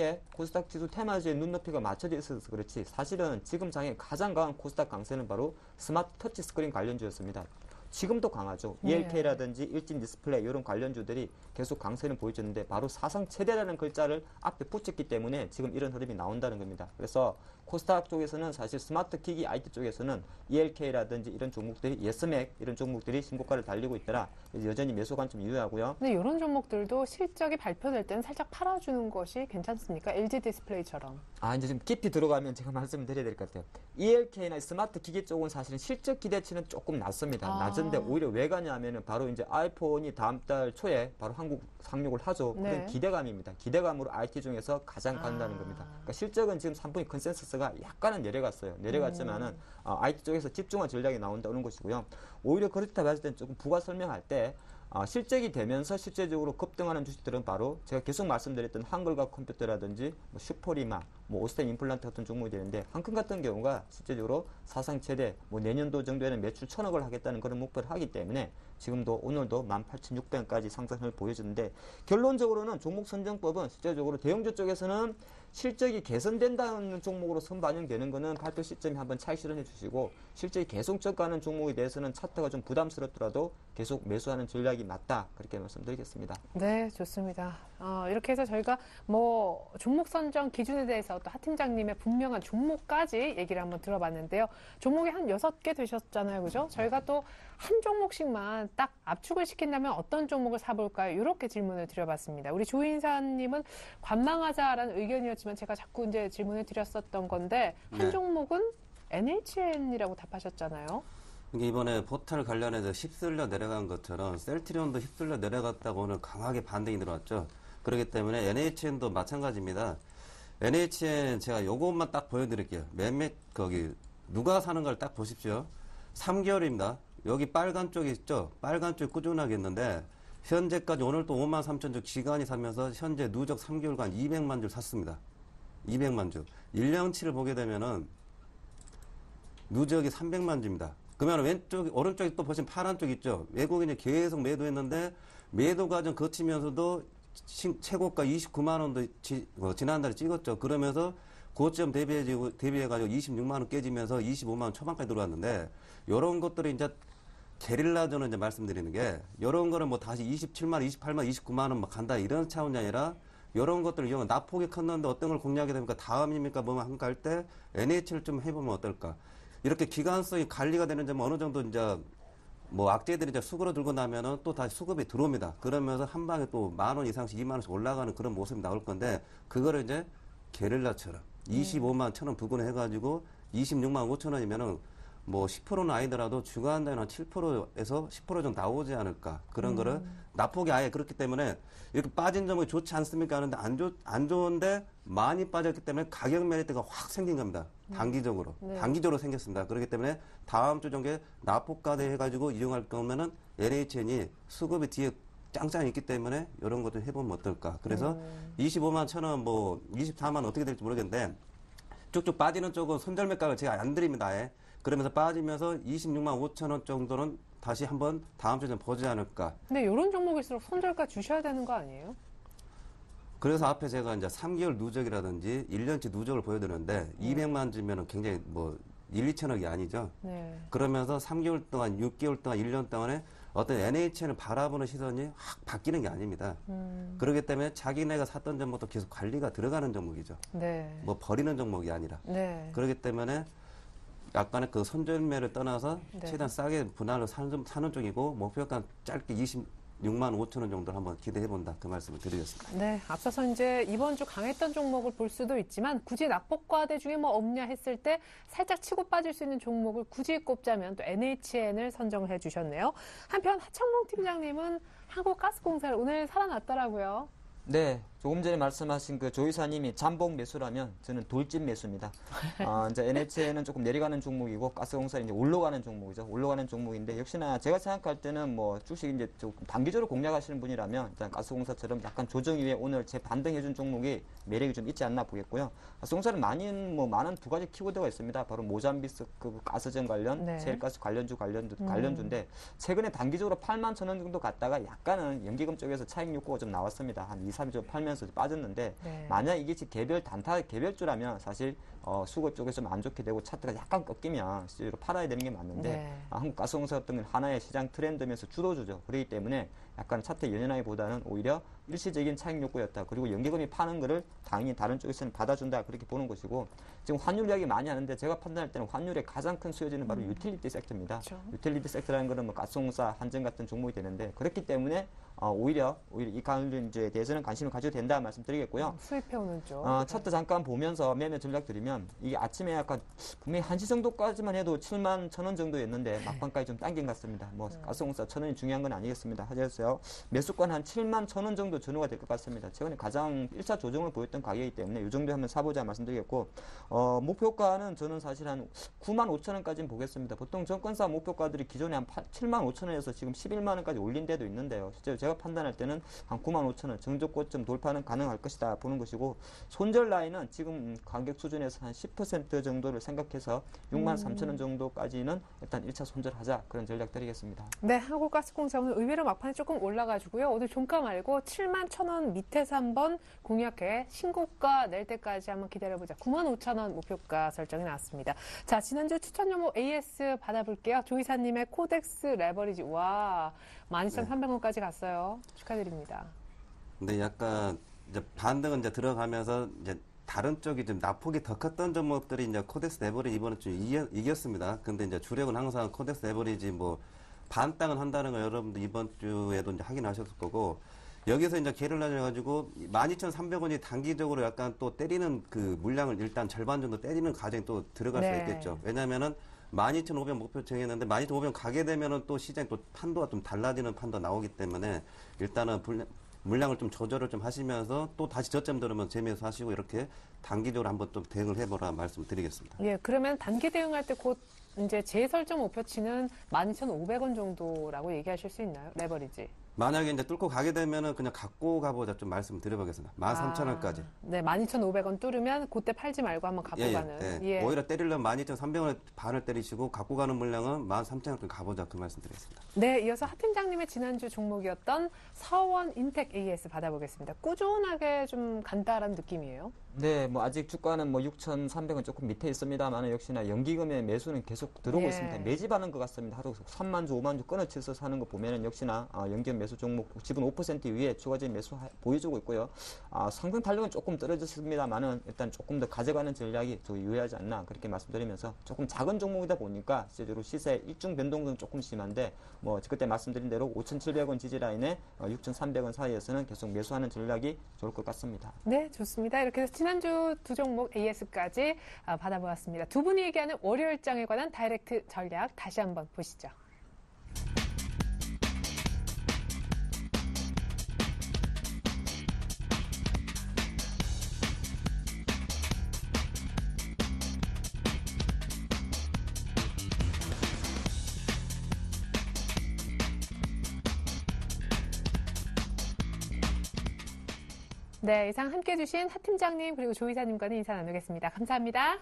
지수 테마주에 눈높이가 맞춰져 있어서 그렇지 사실은 지금 장에 가장 강한 코스닥 강세는 바로 스마트 터치 스크린 관련주였습니다. 지금도 강하죠. ELK라든지 일진 디스플레이 이런 관련주들이 계속 강세는 보여줬는데 바로 사상 최대라는 글자를 앞에 붙였기 때문에 지금 이런 흐름이 나온다는 겁니다. 그래서 코스닥 쪽에서는 사실 스마트 기기 IT 쪽에서는 ELK라든지 이런 종목들이 예스맥 이런 종목들이 신고가를 달리고 있더라. 여전히 매수 관점 유효하고요. 근데 이런 종목들도 실적이 발표될 때는 살짝 팔아주는 것이 괜찮습니까? LG 디스플레이처럼. 이제 좀 깊이 들어가면 제가 말씀을 드려야 될 것 같아요. ELK나 스마트 기기 쪽은 사실은 실적 기대치는 조금 낮습니다. 낮은데 오히려 왜 가냐면은 바로 이제 아이폰이 다음 달 초에 바로 한국 상륙을 하죠. 네. 그런 기대감입니다. 기대감으로 IT 중에서 가장 간다는 겁니다. 그러니까 실적은 지금 3분기 컨센서스가 약간은 내려갔어요. 내려갔지만은 IT 쪽에서 집중화 전략이 나온다는 것이고요. 오히려 그렇다 봤을 때는 조금 부가 설명할 때 실적이 되면서 실제적으로 급등하는 주식들은 바로 제가 계속 말씀드렸던 한글과 컴퓨터라든지 뭐 슈퍼리마, 뭐 오스템 임플란트 같은 종목이 되는데 한큰 같은 경우가 실제적으로 사상 최대 뭐 내년도 정도에는 매출 1,000억을 하겠다는 그런 목표를 하기 때문에 지금도 오늘도 18,600원까지 상승을 보여주는데 결론적으로는 종목 선정법은 실제적으로 대형주 쪽에서는 실적이 개선된다는 종목으로 선반영되는 것은 발표 시점에 한번 차익 실현해 주시고 실적이 계속 저가하는 종목에 대해서는 차트가 좀 부담스럽더라도 계속 매수하는 전략이 맞다 그렇게 말씀드리겠습니다. 네, 좋습니다. 이렇게 해서 저희가 뭐 종목 선정 기준에 대해서 또 하 팀장님의 분명한 종목까지 얘기를 한번 들어봤는데요. 종목이 한 6개 되셨잖아요. 그죠? 저희가 또 한 종목씩만 딱 압축을 시킨다면 어떤 종목을 사볼까요? 이렇게 질문을 드려봤습니다. 우리 조인사님은 관망하자라는 의견이었지만 제가 자꾸 이제 질문을 드렸었던 건데 한 종목은 NHN이라고 답하셨잖아요. 이번에 포탈 관련해서 휩쓸려 내려간 것처럼 셀트리온도 휩쓸려 내려갔다고 오늘 강하게 반등이 들어왔죠. 그렇기 때문에 NHN도 마찬가지입니다. NHN 제가 요것만 딱 보여드릴게요. 누가 사는 걸 딱 보십시오. 3개월입니다. 여기 빨간 쪽이 있죠. 빨간 쪽이 꾸준하게 있는데 현재까지 오늘 또 53,000주 기간이 사면서 현재 누적 3개월간 200만 주 샀습니다. 200만 주. 1년치를 보게 되면은 누적이 300만 주입니다. 그러면 오른쪽에 또 보시면 파란 쪽 있죠. 외국인이 계속 매도했는데 매도 과정 거치면서도 최고가 29만 원도 지난달에 찍었죠. 그러면서 고점 대비해가지고 26만 원 깨지면서 25만 원 초반까지 들어왔는데 이런 것들이 이제 게릴라전을 이제 말씀드리는 게 이런 거는 뭐 다시 27만 원, 28만 원, 29만 원 막 간다 이런 차원이 아니라 이런 것들을 이용한 납폭이 컸는데 어떤 걸 공략하게 됩니까? 다음입니까? 뭐만 한가 할 때 NH를 좀 해보면 어떨까? 이렇게 기간성이 관리가 되는 점 어느 정도 이제 뭐 악재들이 이제 수급으로 들고 나면은 또 다시 수급이 들어옵니다. 그러면서 한 방에 또 10,000원 이상씩 20,000원씩 올라가는 그런 모습이 나올 건데 그거를 이제 게릴라처럼 25만 1,000원 부근에 해가지고 26만 5천 원이면은 뭐 10%는 아니더라도 주간단위 한 7%에서 10% 정도 나오지 않을까. 그런 거를 납폭이 아예 그렇기 때문에 이렇게 빠진 점이 좋지 않습니까? 하는데 안 좋은데 많이 빠졌기 때문에 가격 메리트가 확 생긴 겁니다. 단기적으로. 네. 단기적으로 생겼습니다. 그렇기 때문에 다음 주 정도에 납폭가대 해가지고 이용할 거면은 NHN이 수급이 뒤에 짱짱 있기 때문에 이런 것도 해보면 어떨까. 그래서 25만 1,000원 뭐 24만 원 어떻게 될지 모르겠는데 쭉쭉 빠지는 쪽은 손절매가를 제가 안 드립니다. 아예. 그러면서 빠지면서 26만 5천 원 정도는 다시 한번 다음 주에 좀 보지 않을까. 근데 이런 종목일수록 손절가 주셔야 되는 거 아니에요? 그래서 앞에 제가 이제 3개월 누적이라든지 1년치 누적을 보여드렸는데 200만 주면은 굉장히 뭐 1, 2천억이 아니죠. 네. 그러면서 3개월 동안, 6개월 동안, 1년 동안에 어떤 NHN을 바라보는 시선이 확 바뀌는 게 아닙니다. 그렇기 때문에 자기네가 샀던 종목도 계속 관리가 들어가는 종목이죠. 네. 뭐 버리는 종목이 아니라. 네. 그렇기 때문에 약간의 그 손절매를 떠나서 네. 최대한 싸게 분할로 사는 쪽이고 목표가 짧게 20만 65,000원 정도를 한번 기대해본다. 그 말씀을 드리겠습니다. 네, 앞서서 이제 이번 주 강했던 종목을 볼 수도 있지만 굳이 낙폭과대 중에 뭐 없냐 했을 때 살짝 치고 빠질 수 있는 종목을 굳이 꼽자면 또 NHN을 선정을 해주셨네요. 한편 하청봉 팀장님은 한국가스공사를 오늘 살아났더라고요. 네, 조금 전에 말씀하신 그 조이사님이 잠복 매수라면 저는 돌진 매수입니다. 이제 NHN은 조금 내려가는 종목이고 가스공사는 이제 올라가는 종목이죠. 올라가는 종목인데 역시나 제가 생각할 때는 뭐 주식 이제 좀 단기적으로 공략하시는 분이라면 일단 가스공사처럼 약간 조정 이후에 오늘 제 반등해준 종목이 매력이 좀 있지 않나 보겠고요. 가스공사는 많은 두 가지 키워드가 있습니다. 바로 모잠비스 그 가스전 관련, 네. 셰일가스 관련주인데 최근에 단기적으로 8만 천 원 정도 갔다가 약간은 연기금 쪽에서 차익 욕구가 좀 나왔습니다. 한 2, 3주 팔면서 빠졌는데 네. 만약 이게 지금 개별주라면 사실 수거 쪽에서 좀 안 좋게 되고 차트가 약간 꺾이면 실제로 팔아야 되는 게 맞는데 네. 한국가스공사 같은 경우는 하나의 시장 트렌드면서 주도주죠. 그렇기 때문에 약간 차트 연연하기보다는 오히려 일시적인 차익 욕구였다. 그리고 연기금이 파는 거를 당연히 다른 쪽에서는 받아준다. 그렇게 보는 것이고 지금 환율 이야기 많이 하는데 제가 판단할 때는 환율의 가장 큰 수요지는 바로 유틸리티 섹터입니다. 그렇죠. 유틸리티 섹터라는 것은 뭐 가스공사, 한전 같은 종목이 되는데 그렇기 때문에 오히려 이 관련주에 대해서는 관심을 가져도 된다 말씀드리겠고요. 수입해오는 쪽. 차트 잠깐 보면서 매매 전략 드리면 이게 아침에 약간 분명히 1시 정도까지만 해도 7만 1,000원 정도였는데 막판까지 좀 당긴 것 같습니다. 뭐 가스공사 1,000원이 중요한 건 아니겠습니다. 하셔서 매수권 한 7만 1,000원 정도 전후가 될 것 같습니다. 최근에 가장 1차 조정을 보였던 가격이기 때문에 이 정도 하면 사보자 말씀드리겠고 목표가는 저는 사실 한 9만 5,000원까지는 보겠습니다. 보통 정권사 목표가들이 기존에 한 7만 5,000원에서 지금 11만 원까지 올린 데도 있는데요. 실제로 제가 판단할 때는 한 9만 5,000원 정저고점 돌파는 가능할 것이다 보는 것이고 손절 라인은 지금 가격 수준에서 한 10% 정도를 생각해서 6만 3,000원 정도까지는 일단 1차 손절하자 그런 전략 드리겠습니다. 네, 한국가스공사 오늘 의외로 막판에 조금 올라가지고요. 오늘 종가 말고 7만 1,000원 밑에서 한번 공략해 신고가 낼 때까지 한번 기다려보자. 9만 5,000원 목표가 설정이 나왔습니다. 자, 지난주 추천 종목 AS 받아볼게요. 조이사님의 코덱스 레버리지. 와, 12,300원까지 갔어요. 축하드립니다. 근데 약간 이제 반등은 이제 들어가면서 이제 다른 쪽이 좀 낙폭이 더 컸던 종목들이 이제 코덱스 레버리지 이번에 좀 이겼습니다. 근데 이제 주력은 항상 코덱스 레버리지 뭐 반땅은 한다는 거 여러분들 이번 주에도 이제 확인하셨을 거고 여기서 이제 개를 날려가지고 12,300원이 단기적으로 약간 또 때리는 그 물량을 일단 절반 정도 때리는 과정이 또 들어갈 네. 수 있겠죠. 왜냐면은 12,500 목표 정했는데 12,500 가게 되면은 또 시장이 또 판도가 좀 달라지는 판도 나오기 때문에 일단은 물량을 좀 조절을 좀 하시면서 또 다시 저점 들으면 재미있어 하시고 이렇게 단기적으로 한번 좀 대응을 해보라 말씀드리겠습니다. 예, 그러면 단기 대응할 때 곧 이제 재설정 목표치는 12,500원 정도라고 얘기하실 수 있나요? 레버리지. 만약에 이제 뚫고 가게 되면은 그냥 갖고 가보자 좀 말씀드려보겠습니다. 13,000원까지. 네, 12,500원 뚫으면 그때 팔지 말고 한번 갖고 가는. 예. 오히려 때리려면 12,300원에 반을 때리시고 갖고 가는 물량은 13,000원까지 가보자 그 말씀드리겠습니다. 네, 이어서 하 팀장님의 지난주 종목이었던 서원 인텍 AS 받아보겠습니다. 꾸준하게 좀 간다라는 느낌이에요. 네, 뭐 아직 주가는 뭐 6,300원 조금 밑에 있습니다만 역시나 연기금의 매수는 계속 들어오고 예. 있습니다. 매집하는 것 같습니다. 하루 3만 주, 5만 주 끊어치서 사는 거 보면은 역시나 연기금 매수 종목 지분 5% 위에 추가적인 매수 보여주고 있고요. 상승 탄력은 조금 떨어졌습니다만은 일단 조금 더 가져가는 전략이 더 유효하지 않나 그렇게 말씀드리면서 조금 작은 종목이다 보니까 실제로 시세 일중 변동은 조금 심한데 뭐 그때 말씀드린 대로 5,700원 지지 라인에 6,300원 사이에서는 계속 매수하는 전략이 좋을 것 같습니다. 네, 좋습니다. 이렇게 해서 지난주 두 종목 AS까지 받아보았습니다. 두 분이 얘기하는 월요일장에 관한 다이렉트 전략 다시 한번 보시죠. 네, 이상 함께해 주신 하 팀장님 그리고 조 이사님과는 인사 나누겠습니다. 감사합니다.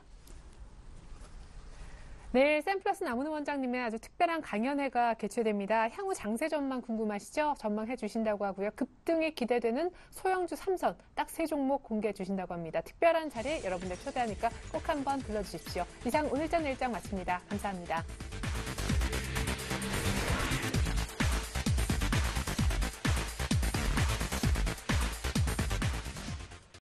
내일 샘플러스 남은우 원장님의 아주 특별한 강연회가 개최됩니다. 향후 장세 전망 궁금하시죠? 전망해 주신다고 하고요. 급등이 기대되는 소형주 3선 딱 3종목 공개해 주신다고 합니다. 특별한 자리 여러분들 초대하니까 꼭 한번 불러주십시오. 이상 오늘장 내일장 마칩니다. 감사합니다.